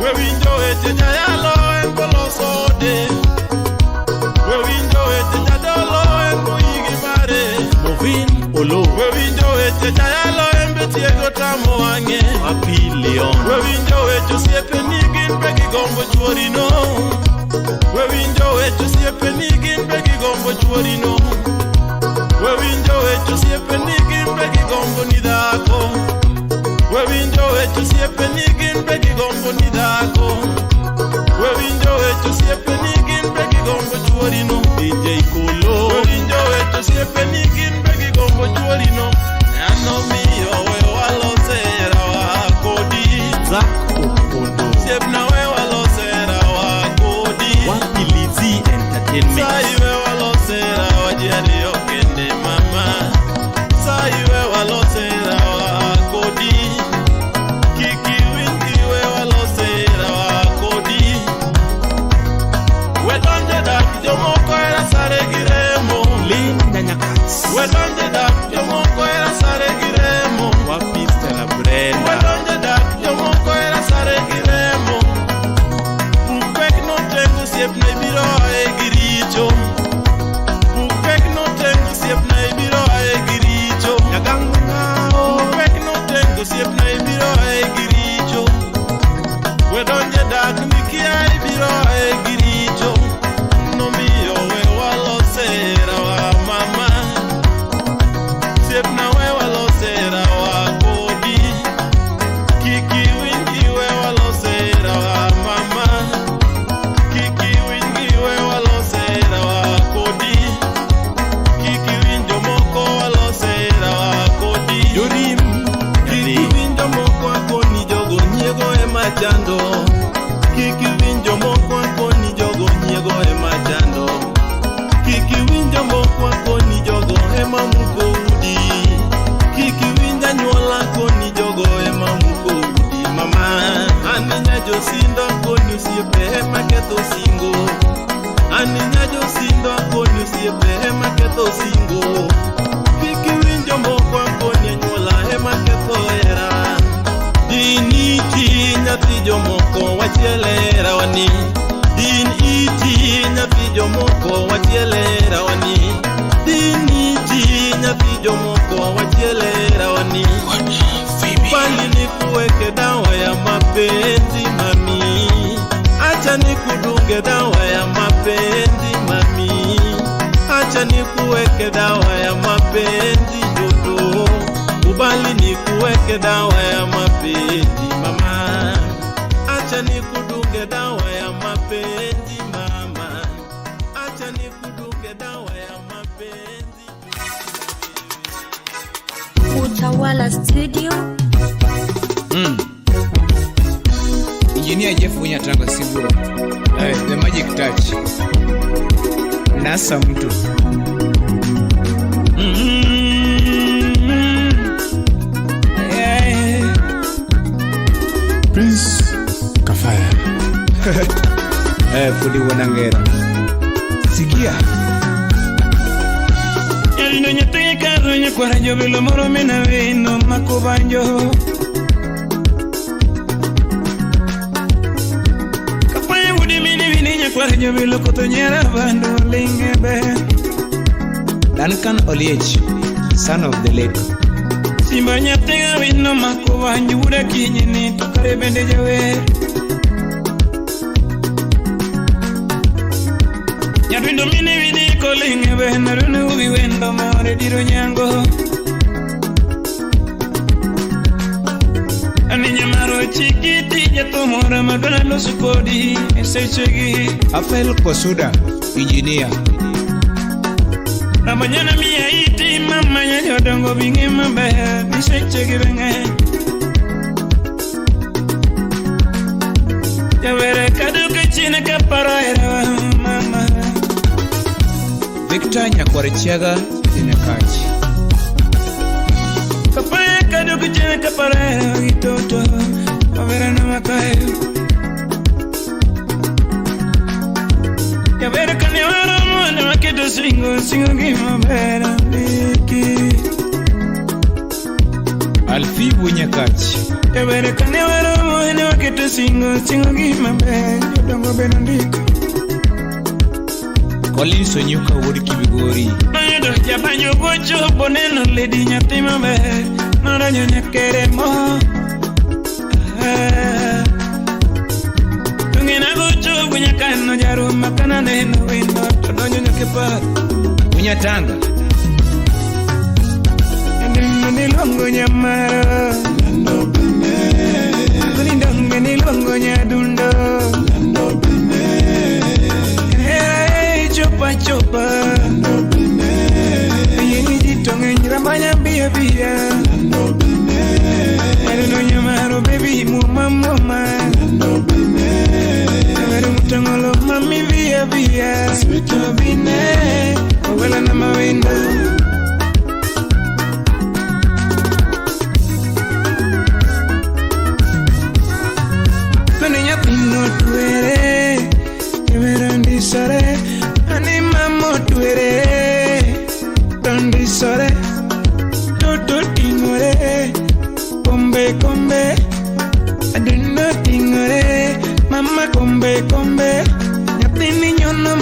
Wewinjo weche jayalo en koloso ode. Wewinjo weche jadolo en moyigi mare. Movin Olo. Wewinjo weche jayalo en betiego tamo wang'e. Wapi Leon. Wewinjo weche osiepe ni gin be gigombo chuorino. Wewinjo weche osiepe ni gin be gigombo chuorino. Wewinjo weche osiepe ni gin be gigombo ni dhako. Wewinjo weche osiepe ni gin be gigombo ni dhako. Wewinjo weche osiepe ni gin be gigombo chuorino. DJ Kolo. Wewinjo weche osiepe ni gin be gigombo chuorino. Ano miyo we walosera wakodi. Zak Opondo. Siepna we walosera wakodi. Wapi Lizzy Entertainment. Sai we walosera wajari okende mama. Sai we walosera wakodi. Kiki wingi we walosera wakodi. Wedonje dak jomoko era sare giremo. Lin Nyanya Kach. Wedonje dak jomoko era sare giremo. Wapi Stella Brenda. Wedonje dak jomoko era sare giremo. Bukpek no tengo siepna ibiro ae giricho. Bukpek no tengo siepna ibiro ae giricho. Nyagang Ngao. Bukpek no tengo siepna ibiro ae giricho. Wedonje dak mikia ibiro ae giricho. No miyo we walosera wa mama. nikudunge dawa ya mapenzi mami, acha nikuweke dawa ya mapenzi joto, kubali nikuweke dawa ya mapenzi mama, acha nikudunge dawa ya mapenzi mama, acha nikudunge dawa ya mapenzi. Utawala Studio. Engineer Jeff Unyatanga Siguro. The Magic Touch. Nasa mtu. Prince Kafaya. Fudi Wanangera. Sikia. Elino nyate karonyo kwa jobelo moro mena weno makubanjo. Kafaya wudi mini nyakwa jobelo kotonyera bando lingebe. Duncan Oliech, son of the lake. Simba nyate weno makubanjo wuda kinyini tukare bende jawe. Nyatwindo mini kolingebe narunu ubi wendo more diro nyango. Ani nyamaro chikiti jato mora magana lo sukodi esechegi. Afel Kosuda, engineer. Ramanyana miya iti mama nyanyo dongo bingi mabe esechegi benge. Yawere kaduka china kapara era mama. Victor Nyakwarechiaga Nyakachi. Kafaya kaduka china kapara era gitoto Mavera na makayo. Yawere kanyawara mwana waketo singo gima bera biki. Alfibu Nyakachi. Yawere kanyawara mwana waketo singo gima bera jodongo bena ndiko. Collins Onyuka Wood Kibigori. Mayado jabanyo gocho boneno lady nyatima be. Naranyo nyakere mo. Tungina gocho bunyakano jaru makana neno wendo. Todonyo nyakepa. Unyatanga. Ndino nilongo nyamara. Lando bine. Kulindonge nilongo nyadundo. Lando bine. Chopa no bine yini jitonge nyiramanya bia no bine no nyamaro baby mama no bine pero mutangolo mami bia sweet no bine wala na mawendo Penya pino tuere Everandi sare Ani mamo tuere Dondi sore Toto tingore Kombe Aduno tingore Mama kombe Nyatini nyono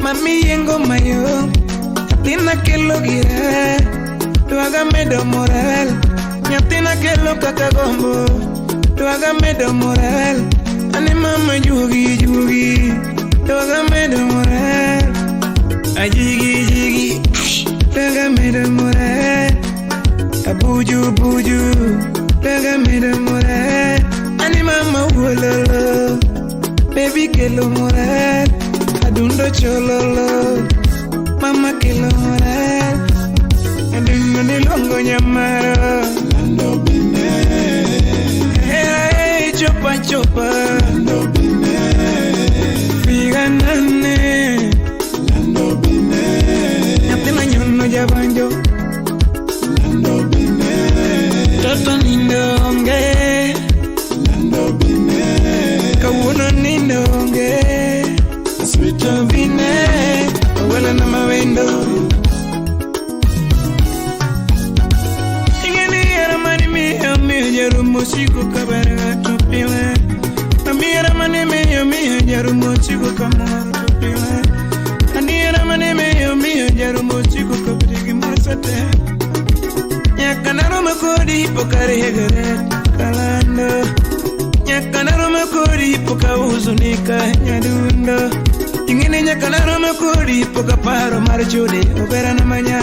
Mami yengo mayo Nyatina kelo gira Tuaga medo moral Nyatina kelo kakagombo Tuaga medo moral Ani mama jugi Tuaga medo moral Ajigi Tuaga medo moral Abuju Tuaga medo moral Ani mama wololo Baby kelo moral Adundo chololo Mama kelo moral Adundo nilongo nyamara Lando bine Hey chopa Lando bine Figa nane Lando bine Nyapima nyono jabanjo Lando bine Toto nindonge Lando bine Kawuno nindonge Sweet bine Wala na mawendo Ingeni era mani mi jaru musiku kabara tupile Ami era mani mi jaru musiku kamara tupile Ani era mani mi jaru musiku kabiri masate Nyakana roma kodi pokari hegare kalando Nyakana roma roma kodi poka uzunika nyadundo ingine nyakana roma kodi poka paro mar chode obera na manya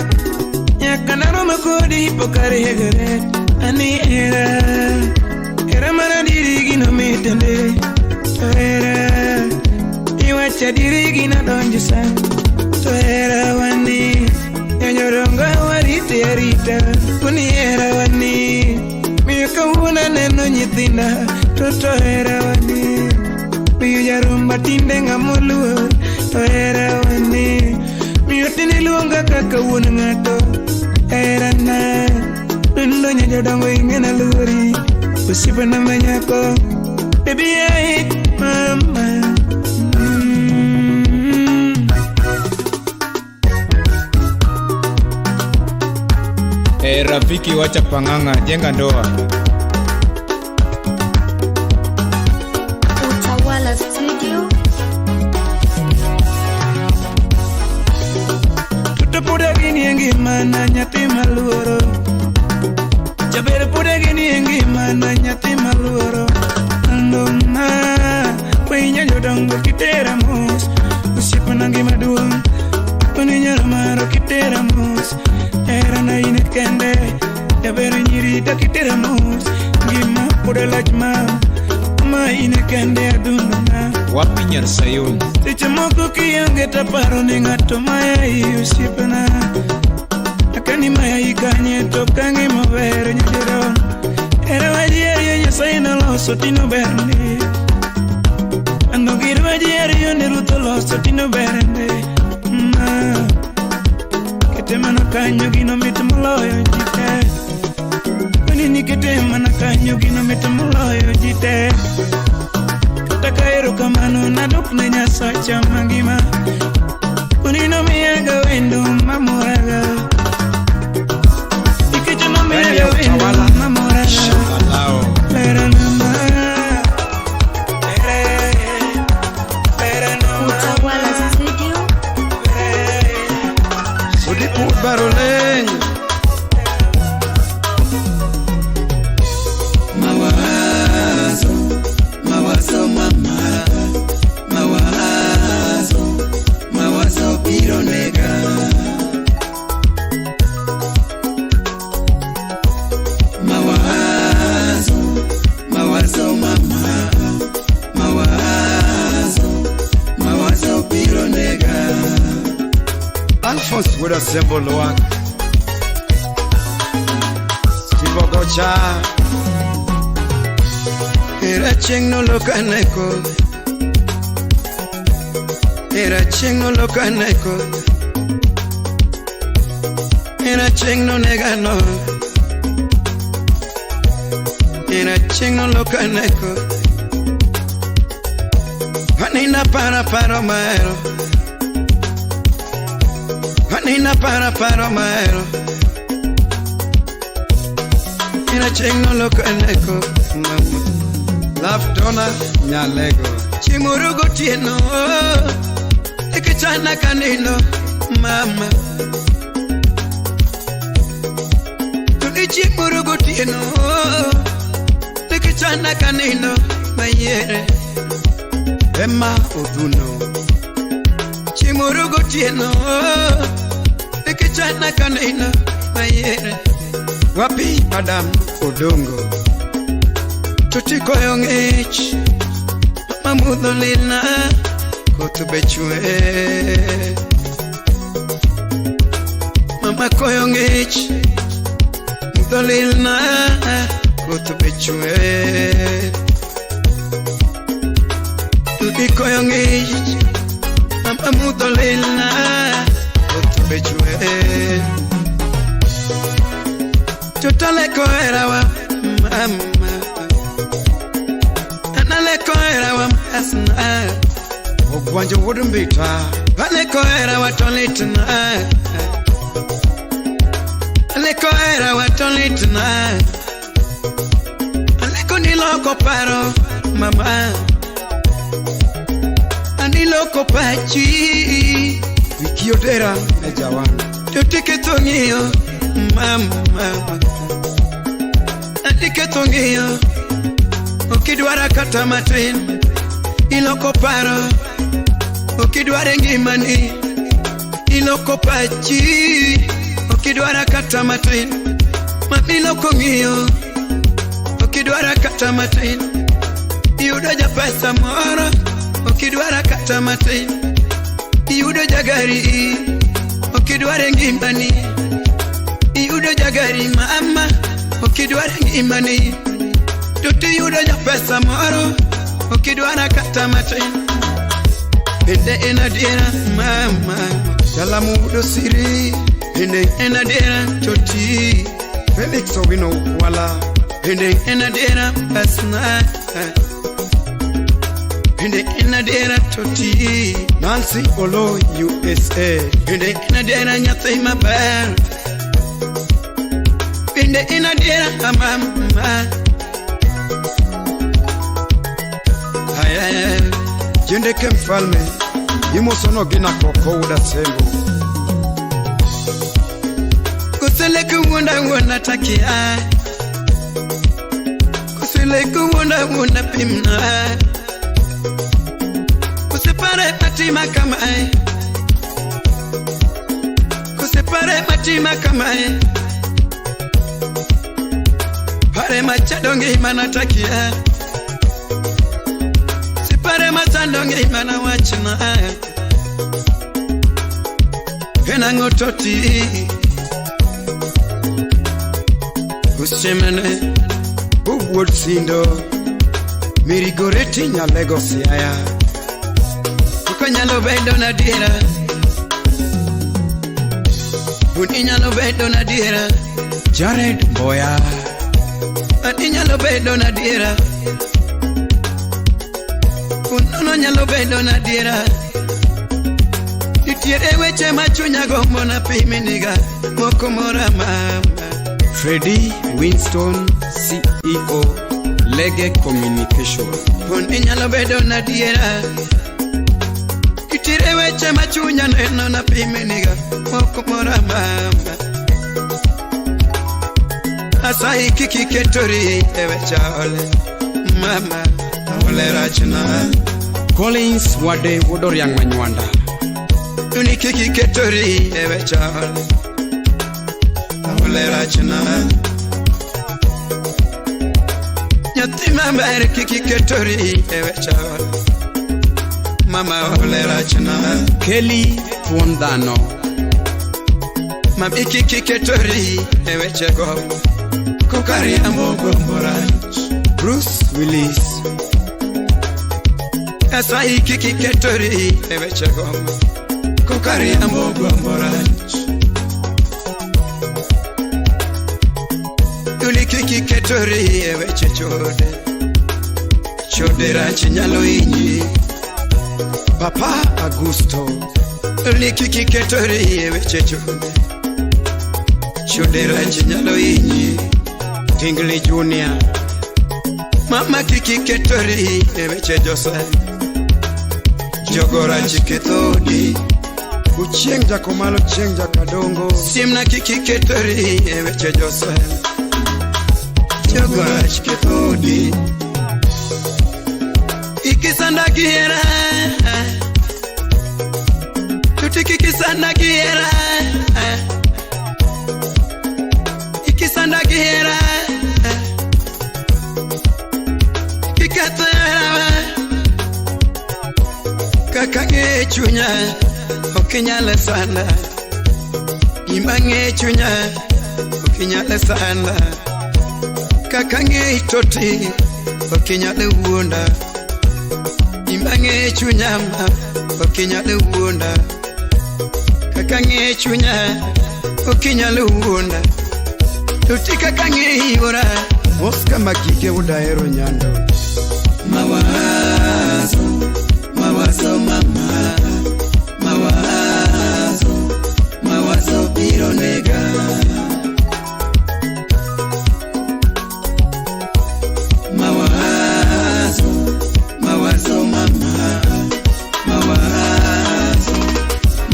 nyakana roma kodi poka regere ani era mana dirigi no metende era iwacha dirigi na donjisa era wani nyoronga warite arita kuni era wani miyaka una neno nyithinda toto era wani miyo jarumba tinde ngamoluo to era wani miyo tini luonga kaka wuon ng'ato era na dundo nyajodongo ing'ena luri usipa na manyako baby I mama Rafiki wacha panganga jenga ndoa. Utawala Studio. Tutupuda gini engi mana nyati maluoro. Jabere puda gini engi mana nyati maluoro. Andoma kwenye jodongo kitera mos. Usipa nangi maduong. Kwenye romaro kitera mos. Era na ine kende ya bere nyiri da kitera mus gima puda lajma ma ine kende aduna wapi nyar Sayun tiche moko kiyange taparo ni ngato maya usipena akani maya ikanye to kange mabere nyiro era wajieri yo nyasaye na loso tino berne ando gir wajieri yo ne ruto loso tino berne Ketema na kanyo gino mitamoloyo jite Kwenini ketema na kanyo gino mitamoloyo jite Katakairo kamano na dukne nyasacha mangima Kunino miyaga wendo mamoraga Ikichano miyaga wendo mamoraga Lera nama Utawala Studio. Baroleng Mawazo mama Mawazo pironega Mawazo mama Mawazo pironega Alphonse would assemble the one. Stibo gocha. Era cheng no lokaneko. Era cheng no lokaneko. Era cheng no negano. Era cheng no lokaneko. Vanina para maero. Vanina para maero. Ina chengo loka neko mama. Love dona nyalego. Chimurugo tieno. Ikichana kanino mama. Chimurugo tieno. Ikichana kanino mayere. Emma oduno. Chimurugo tieno. Ikichana kanino mayere. Wapi Madam Odongo Tutiko yongich Mamudho lina Kotu bechwe Mama koyongich Mudho lina Kotu bechwe Tutiko yongich Mama mudho lina Kotu bechwe Tutaleko erawa mama Analeko erawa asna Ogwanje wudumbita Aleko erawa tolitna Aleko erawa tolitna Aleko niloko paro mama Aniloko pachi Wikiodera ejawana Tutike tongio mama Atike tongio okidwara kata matin, iloko paro, okidware ngimani, iloko pachi, okidwara kata matin, iloko ng'iyo, okidwara kata matin, iyudo ja pesa moro, okidwara kata matin, iyudo ja gari, okidware ngimani, iyudo ja gari mama, okidware ngimani, tuti iyudo ja pesa moro, okidwara kata matin, bende en adiera mama, jalamu udo siri, bende en adiera choti, Felix Owino wala, bende en adiera pasna, bende en adiera choti, Nancy Olo USA, bende en adiera nyathi maber, bende en adiera mama. Jende ke mfalme imosono gina koko uda sembo kusele kuwunda takia kusele kuwunda pimna kusepare matima kamae kusepare matima kamae pare machadonge manatakia pare matandonge imana wachina Hena ngototi Usemene Buwod sindo Mirigoreti nya Lagos yaya Kuko nyalo bedo na dira Uni nyalo bedo na dira Jared Mboya Ati nyalo bedo na dira Unono nyalo bedo na dira Itiere weche machunya gombo na piminiga Moko mora mama Freddie Winston, CEO, Lege Communication. Uni nyalo bedo na dira Itiere weche machunya neno na piminiga Moko mora mama Asai kiki ketori ewecha ole Mama ole rachna Collins Wade Wodoriang Manywanda. Uni kiki ketori ewecha ole rachna Nyati mama ere kiki ketori ewecha Mama ole rachna Kelly Tuondano. Mami kiki ketori ewecha go Kokari amo gomborach Bruce Willis. Asai kiki ketori ewecha go Kokari amo gomborach Uli kiki ketori ewecha chode Chode rach nyalo inyi Papa Augusto. Uli kiki ketori ewecha chode Chode rach nyalo inyi Tingley Junior. Mama kiki ketori ewecha Joseph Jogora chikethodi Uchieng Jakomalo Chieng Jakadongo. Simna kiki ketori ewecha Joseph Jogora chikethodi Ikisanda giera Tuti kikisanda giera Ikisanda giera Kikatera Kakange chunya Okinyale sana Imange chunya Okinyale sana Kakange itoti Okinyale uonda Imange chunya Okinyale uonda Kakange chunya Okinyale uonda Tuti kakange iora Oscar Makike Udaero Nyando. Mawazo, mawazo mama, mawazo, mawazo biro nega. Mawazo, mawazo mama, mawazo,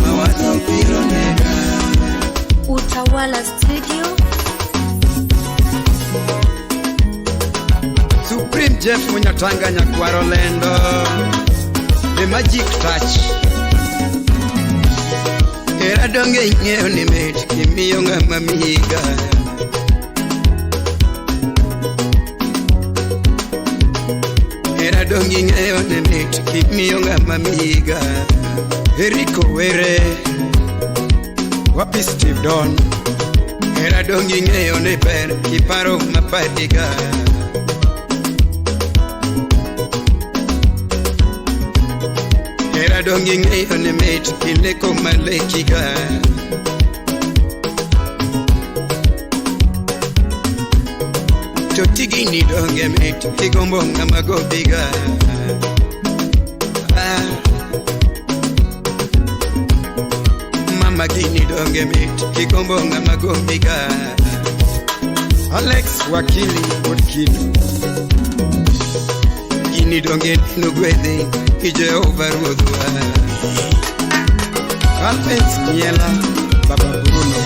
mawazo biro nega. Utawala Studio. Jeff Munyatanga Nyakwaro Lendo, The Magic Touch. Era donge ng'eyo ni mit kimiyo ng'ama miga. Era donge ng'eyo ni mit kimiyo ng'ama miga. Eriko Were, wapi Steve Don. Era donge ng'eyo ni ber kiparo mapadiga. Era donge ng'eyo ni mit kileko malekiga. Totigi ni donge mit kigombo ng'ama gobiga. Mama gini donge mit kigombo ng'ama gobiga. Alex Wakili Odkidu gini donge nugwedhi ki Jehova Ruodhwa. Alphonse Miela Baba Bruno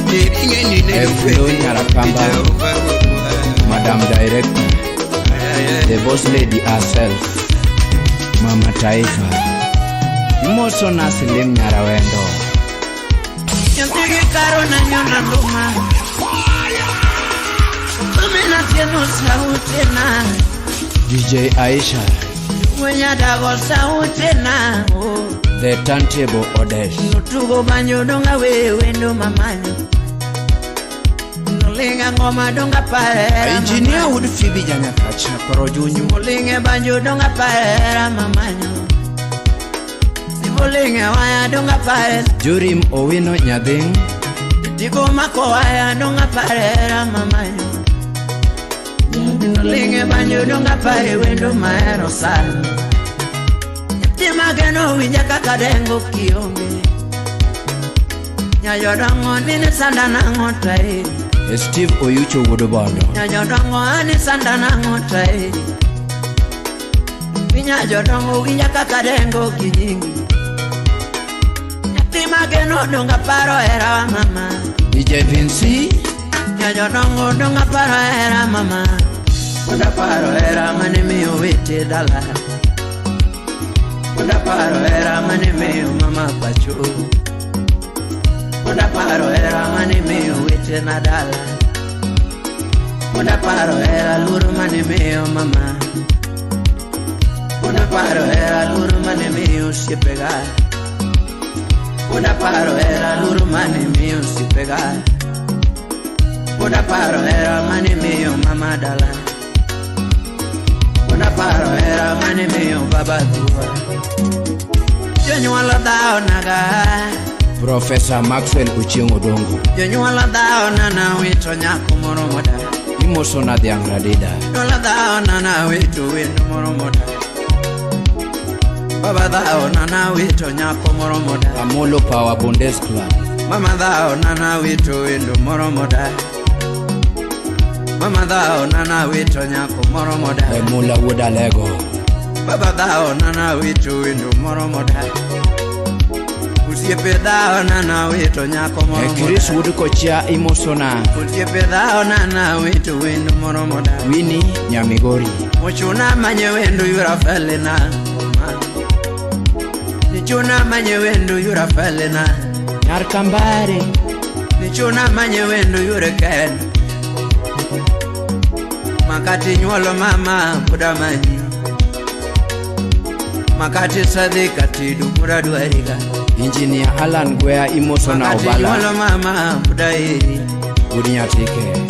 niringe ni nugwedhi ki Jehova Ruodhwa. Madam Director, the boss lady herself, Mama Taifa, Moso Naslim Nyarawendo. Yantigi karo na nyona luma Tumina tienu sauti na DJ Aisha, Mwenya dago sauti na the turntable Odesh. Nutugo banyo donga wewe ndo mamanyo Nulinga ngoma donga parera Engineer Wood Phoebe Janyakacha Korojunyu. Nulinga banyo donga parera mamanyo Nulinga waya donga parera Jurim Owino Nyading. Digo mako waya donga parera mamanyo Nulinga banyo donga parera wendo maero sana Tima geno winja kakadengo kiombe Nyayodongo nini sanda na ngotai Steve Oyucho Wodobondo. Nyayodongo ani sanda na ngotai Nyayodongo winja kakadengo kinyingi Tima geno donga paro era mama DJ Vinci. Nyayodongo donga paro era mama Donga paro era mani miyo wete dala Donga paro era mani miyo mama pacho Donga paro era mani miyo wete nadala Donga paro era luru mani miyo mama Donga paro era luru mani miyo si pegar Donga paro era luru mani miyo si pegar Donga paro era mani miyo mama dala Donga paro era mani miyo baba dua Jonyuala dao naga Professor Maxwell Uchieng Odongo. Jonyuala dao nana wito nyako moro moda Imoso na dhiang' radida. Jonyuala dao nana wito wendo moro moda Baba dao nana wito nyako moro moda Amolo Power Bondes Club. Mama dao nana wito wendo moro moda Mama dao nana wito nyako moro moda Emula Woda Lego. Baba dao nana wito wendo moro moda Usiepe dao nana wito nyako moro moda Chris Woodkochia Imosona. Usiepe dao nana wito wendo moro moda Winnie Nyamigori. Muchuna manye wendo yura felena Nichuna manye wendo yura felena Nyarkambare. Nichuna manye wendo yura ken Makati nyuolo mama buda manyi Makati sadika tidu buda duariga Engineer Alan Gwea Imosona Makati nyuolo Obala. mama buda iri Udinyatike.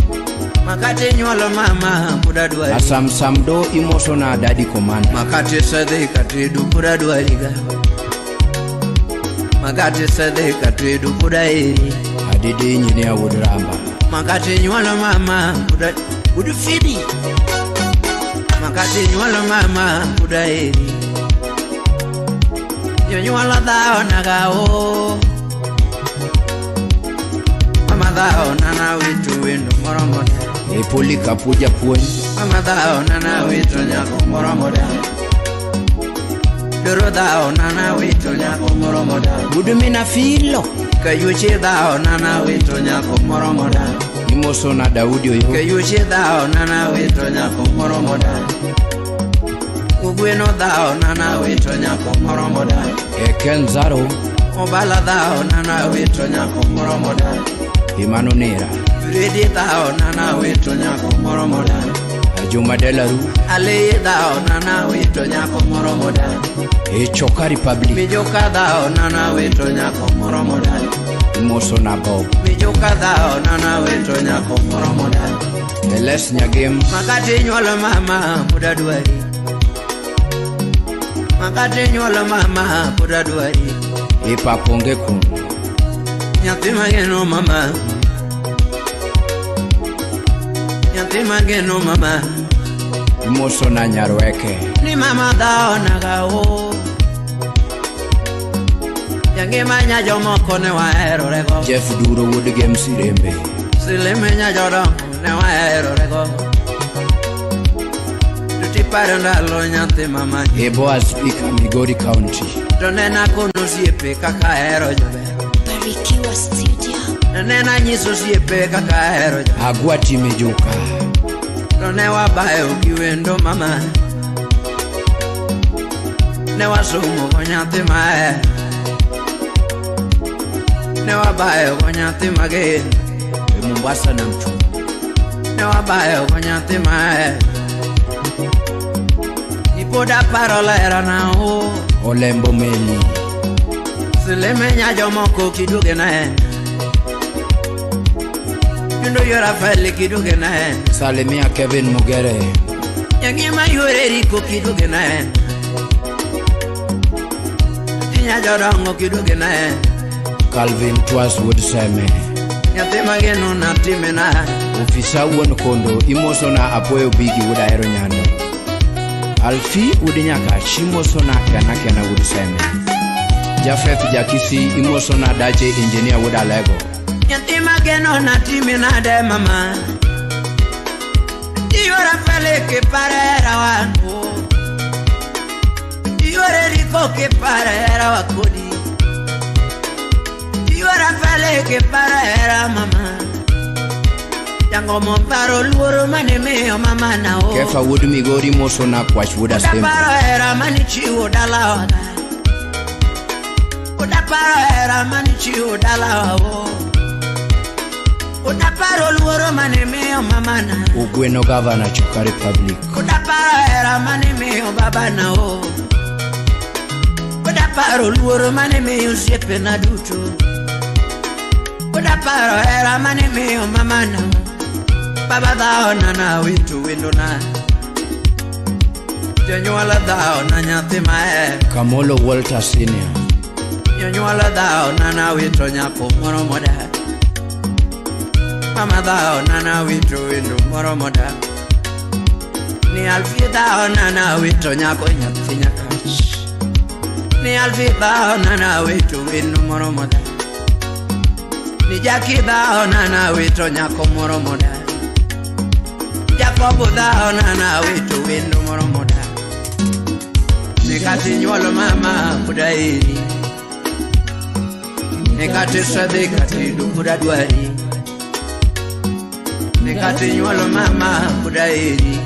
Makati nyuolo mama buda duariga Asam Samdo Imosona Daddy Commander. Makati sadika tidu buda duariga Makati sadika tidu buda iri Adidi Engineer Woodramba. Makati nyuolo mama buda Udufidi Makati nyuolo mama buda iri Nyuolo dao nagao Mama dao nana witu wendo moro moda Epoli Kapuja Puony. Mama dao nana witu nyako moro moda Doro dao nana witu nyako moro moda Gudumina Filo. Kayuchi dhao nana wito nyako moro moda. Imoso na Daudi oyo. Kayuchi dhao nana wito nyako moro moda. Ugweno dhao nana wito nyako moro moda. Eken Zaro. Obala dhao nana wito nyako moro moda. Imano Nera. Redi dhao nana wito nyako moro moda. Juma Delaru. Ale dhao nana wito nyako moro moda. Choka Republic. Mijoka dhao nana wito nyako moro moda. Imoso na Bob. Mijoka dhao nana wito nyako moro moda. Eles Nyagem. Makati nyolo mama muda duari. Makati nyolo mama muda duari. Ipa ponge kun. Nyathi mageno mama. Nyathi mageno mama. Imoso na Nyarweke. Ni mama dhao nagao. Yangi manya jomoko ne waero rego. Jeff Duro wood game sirembe. Silemenya jodongo ne waero rego. Tuti parandalo nyathi mama. Eboa speaker Migori County. Tonena kono siepe kaka hero jobe. Barikiwa Studio. Nena nyiso siepe kaka hero jobe. Agua time joka. Tone wabayo kiwendo mama. Ne wasumo konyathi mae. Ne wabayo konyathi mage. Mombasa na mchu. Ne wabayo konyathi mae. Ipoda parola era nao. Olembo Meli. Silemenya jomoko kiduge nae. Yundo yora fali kiduge nae. Salimia Kevin Mugere. Yangi mayore riko kiduge nae. Tinya jorongo kiduge nae. Calvin Twas Woodseme. Nyathi mageno na time na. Ofisa Won Kondo. Imoso na Apoyo Bigi Wuda Ero Nyando. Alfi Udinyaka Chimoso na Yanake na Woodseme. Jafeth Jakisi Imoso na Dache Engineer Wuda Lego. Nyathi mageno na time na de mama. Yora fale ke para wano. Yora riko ke para wakodi. Yora fale ke para mama. Yango momparo luoro mane meo mama na o. Kefa wood Migori Moso na Kwash Wuda Stembo. Para mani chiwo dalawa. Uda para mani chiwo dalawa o. Uda paro luoro mane meo mama na. Ugweno Governor Choka Republic. Uda para mane meo baba na o. Uda paro luoro mane meo siepe na duto. Uda paro mane meo mama na. Baba dhao nana witu windo na. Yonyuala dhao na nyathi mae. Kamolo Walter Senior. Yonyuala dhao nana wito nyako moro moda. Mama dhao nana wito windo moro moda. Ni Alfi dhao nana wito nyako nyathi nyakach. Ni Alfi dhao nana wito windo moro moda. Ni Jackie dhao nana wito nyako moro moda. Jacob dhao nana wito windo moro moda. Nikati nyuolo mama kudairi. Nikati sadhi kati dukuda duari. Nikati nyuolo mama kudairi.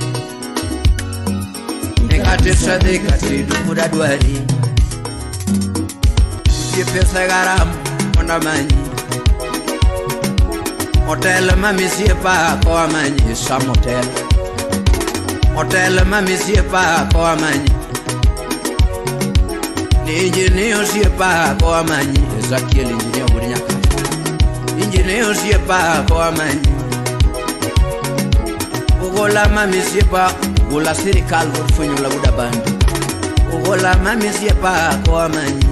Nikati sadhi kati dukuda duari. Kipesa garamu konda manyi. Hotel mami siepa kwa manyi. Sam Hotel. Hotel mami siepa kwa manyi. Ni engineer siepa kwa manyi. Ezekiel Engineer Wurinyaka. Engineer siepa kwa manyi. Ugola mami siepa. Ugola serikal urfunyo la Wuda Bandi. Ugola mami siepa kwa manyi.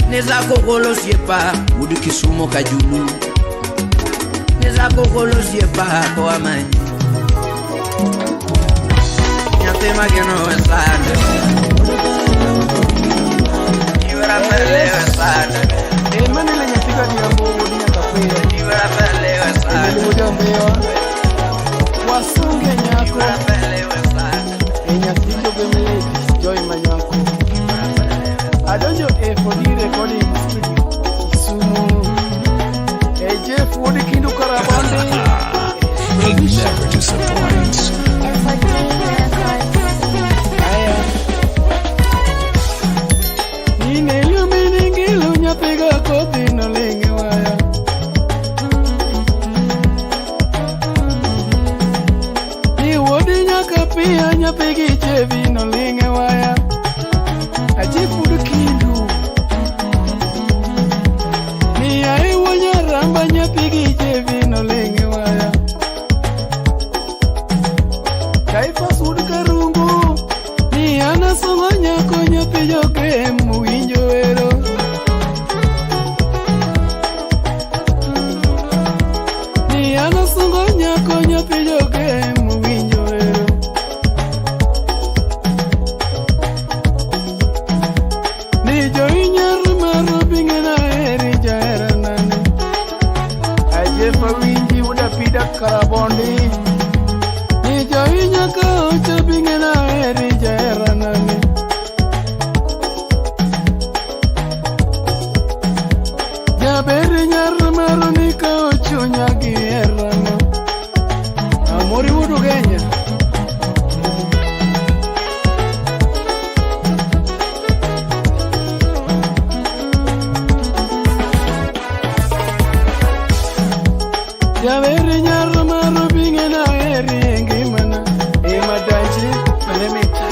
Neza kogolo siepa. Wudu Kisumo Kajulu. Neza kogolo siepa kwa manyi. Nyathi mageno wesane. Iwara pele wesane. Manila nyapika diambo wodinya kapira. Iwara pele wesane. Muda mbewa. Wasunge nyako. Iwara pele wesane. Nyapika gemele joy manyako. Adonjo for the recording studio. karabondi ni joinya ka ocha bingena eri jaeranani jaberi nyar maro ni ka ochunya gi erano amori wudu Kenya Javeri nyarro maro bingena eri engimana Emadanji malemeta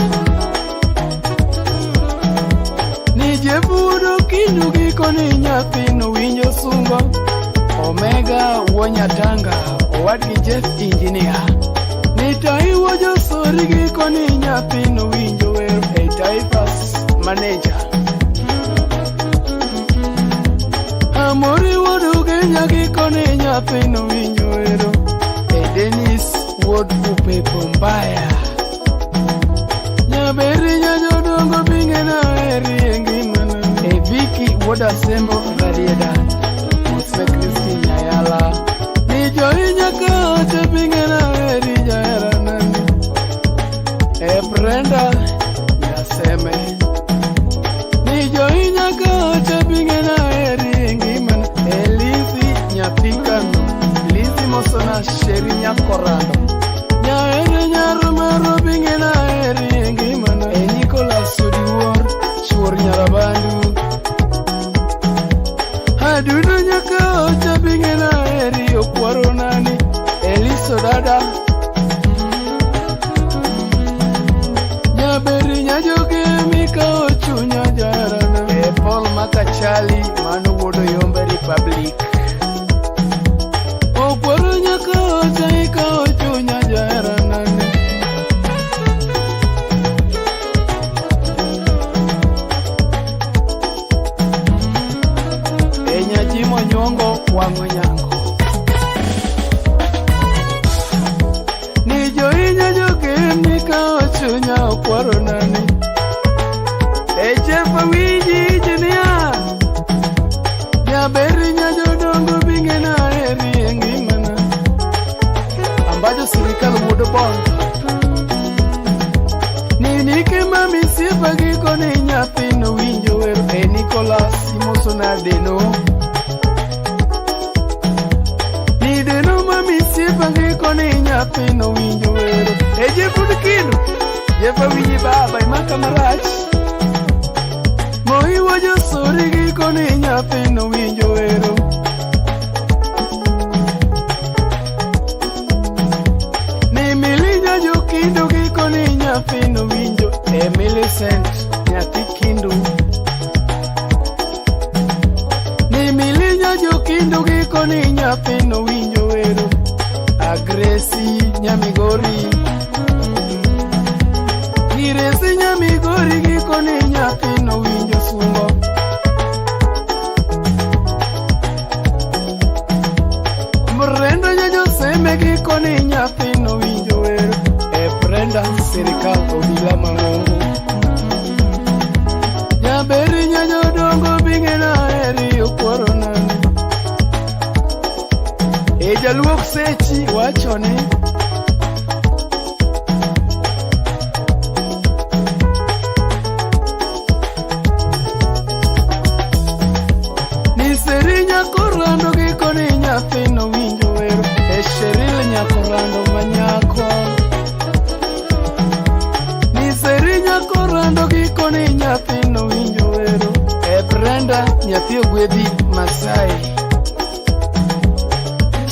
Nije budo kinyugi koni nyathino winjo sungo Omega wonyatanga owadgi Jeff Engineer Nitaiwo josorigi koni nyathino winjo wero e Taifas Manager Amori wudu Kenya gikoni nyathino winjo wero e Dennis Wod Upepo Mbaya Nyaberi nyajodongo bingena eri engimana e Viki Wod Asembo Rarieda Mose Kristi Nyayala Nijo inyaka oche bingena eri jaeranani e Brenda Nyaseme Nijo inyaka oche bingena eri engimana e Lizzy Nyathikano Lizzy Mosona Sheri Nyakorando Nyaere nyaro maro bingena eri engimana e Nicholas Odiwuor Chuor Nyarabandu Adudu nyaka ocha bingena eri okwaro nani Eliso Dada Nyaberi nyajoge mika ochunya jarana e Paul Makachali manu wudo Yombe Republic Okwaro nyaka ocha ika ochunya jarana Enyajimo nyongo wango nyango Nijo inyajoge mika ochunya okwaro nani Echefa wiji jinia Nyaberi nyajodongo bingena eri engimana Ambajo sirikal wudo bondo Ninike mami sipa giko ni nyathino winjo wero e Nicholas Imosona Deno Ni Deno mami sipa giko ni nyathino winjo wero e Jefud Kino Jefa winji baba imaka marach Moiwo josori giko ni nyathino winjo wero Ni milinya jokindo giko ni nyathino winjo e Millicent nyathi Kindu Ni milinya jokindo giko ni nyathino winjo wero Agresi Nyamigori Giresi Nyamigori giko ni nyathino winjo sungo Mrendo nyajoseme giko ni nyathino winjo wero e Brenda Sirikal Obila Mangungu Nyaberi nyajodongo bingena eri okwaro nani e Jaluok Sechi wachone Ni Seri Nyakorando giko ni nyathino winjo wero e Sheril Nyakorando manyako Ni Seri Nyakorando giko ni nyathino winjo wero e Brenda nyathi ogwedhi Masai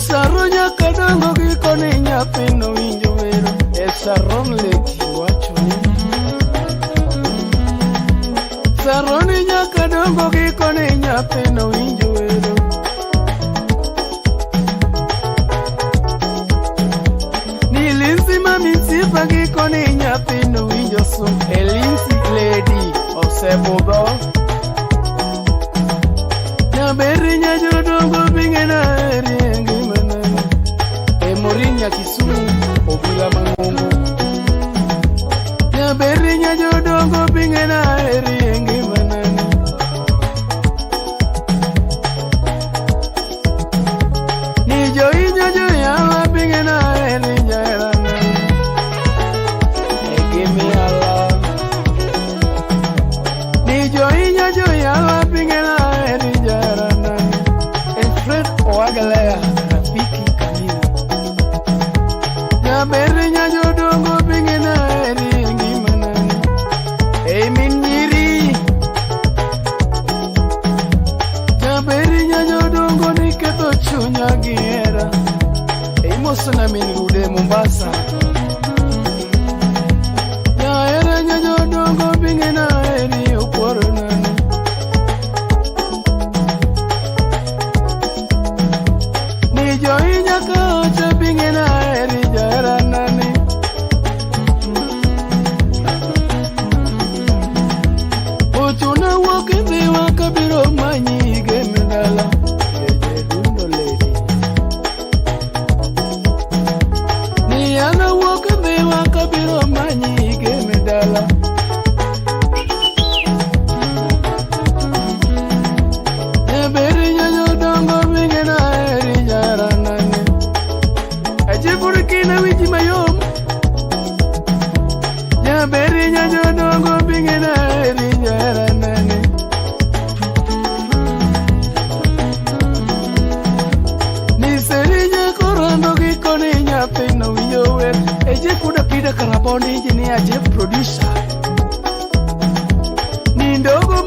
Saro nyakadongo giko ni nyathino winjo wero e Sharon Leki wachoni Saroni nyakadongo giko ni nyathino winjo wero Ni Lindsay mami sipa giko ni nyathino winjo sum e Lindsay Lady osebudho Nyaberi nyajodongo bingena eri engimana e Morinya Kisumu Obila Mangungu Nyaberi nyajodongo bingena eri engimana Nijo inyajo yawa bingena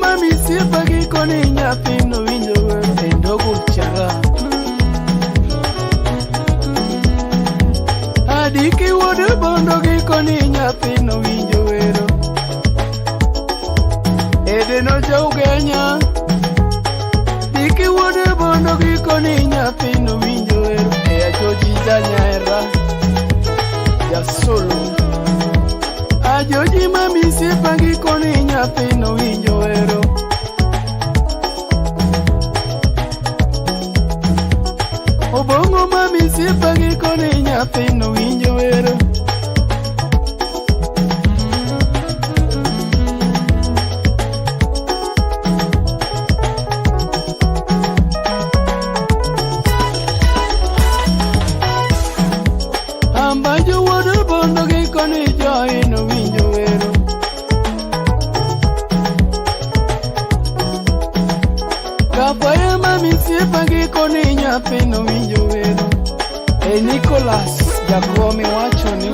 mami siepa gikoni nyathino winjo wero e ndogo chara. Adiki wuod bondo gikoni nyathino winjo wero edeno jaugenya. Diki wuod bondo gikoni nyathino winjo wero e ajoji janyaera jasolo. Ajoji mami siepa gikoni nyathino winjo wero. Obongo mami siepa gikoni nyathino winjo wero. Ambajo wuod bondo gikoni joino winjo wero. Kapaya mami siepa gikoni nyathino winjo wero. E Nicholas Jakomi wachoni.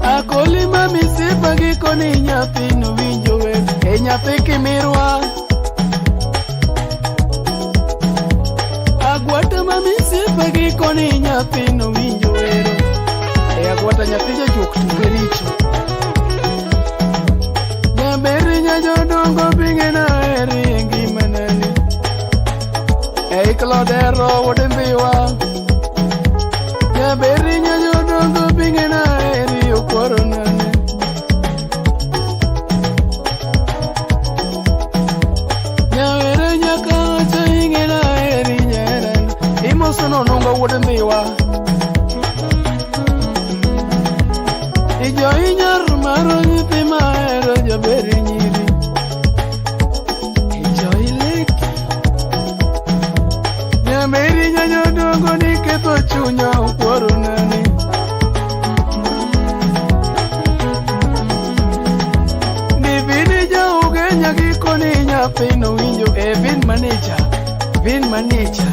Akoli mami siepa gikoni nyathino winjo wero. E nyathi Kimirwa. Agwata mami siepa gikoni nyathino winjo wero. E agwata nyathi jajuok tuge richo. Nyaberi nyajodongo bingena eri e ngimanani. E iklodero wuod mbiwa. Nyaberi nyajodongo bingena eri okwaro nane. Nyawere nyaka wacha ingena eri nyerana. Imosono nongo wuod mbiwa. Ijo inyar maro nyithi mahero jaberi nyiri. Ijo ileki. Nyameri nyanyodongo niketho chunya okwaro nani. Nibini jaugenya gikoni nyathino winjo e bin manager. Bin manager.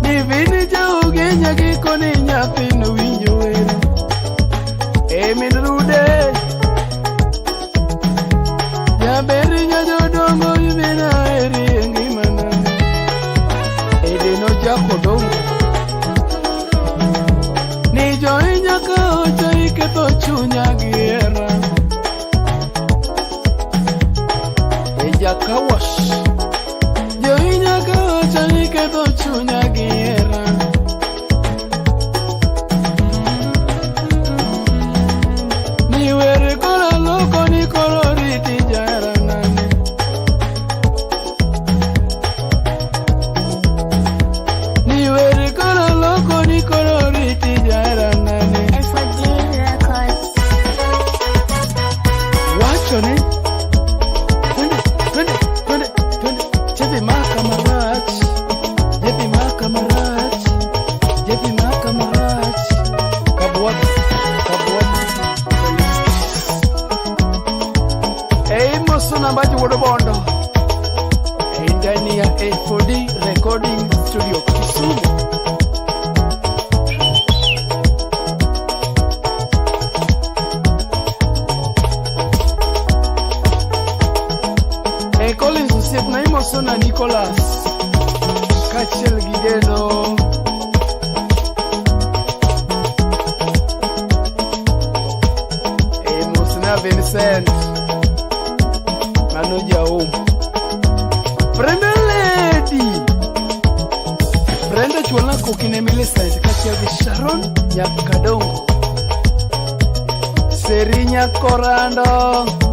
Nibini jaugenya gikoni nyathino winjo wero. E min rude. Nyaberi nyajodongo ibina eri e ngimanani. E deno jakodongo. Ni jo inyaka ocha iketho chunya gi hera. E jakawash. Jo inyaka ocha iketho chunya gi hera. Ni were kora loko ni koro riti jara nane. Ni were kora loko ni koro riti jara nane. Wachone. Twende. Chebi makamarach. Jebi makamarach. Jebi makamarach. Kabwat. Ei mosuna mbaji wuod bondo. Ei ndani ya A4D Recording Studio Kisumu. Ei Collins osiep na imosuna Nicholas. Kachiel gideno. Ei mosuna Vincent. Manoja home. Brenda Lady. Brenda chwalna kokine Millicent kachiel gi Sharon Nyakadongo. Seri Nyakorando.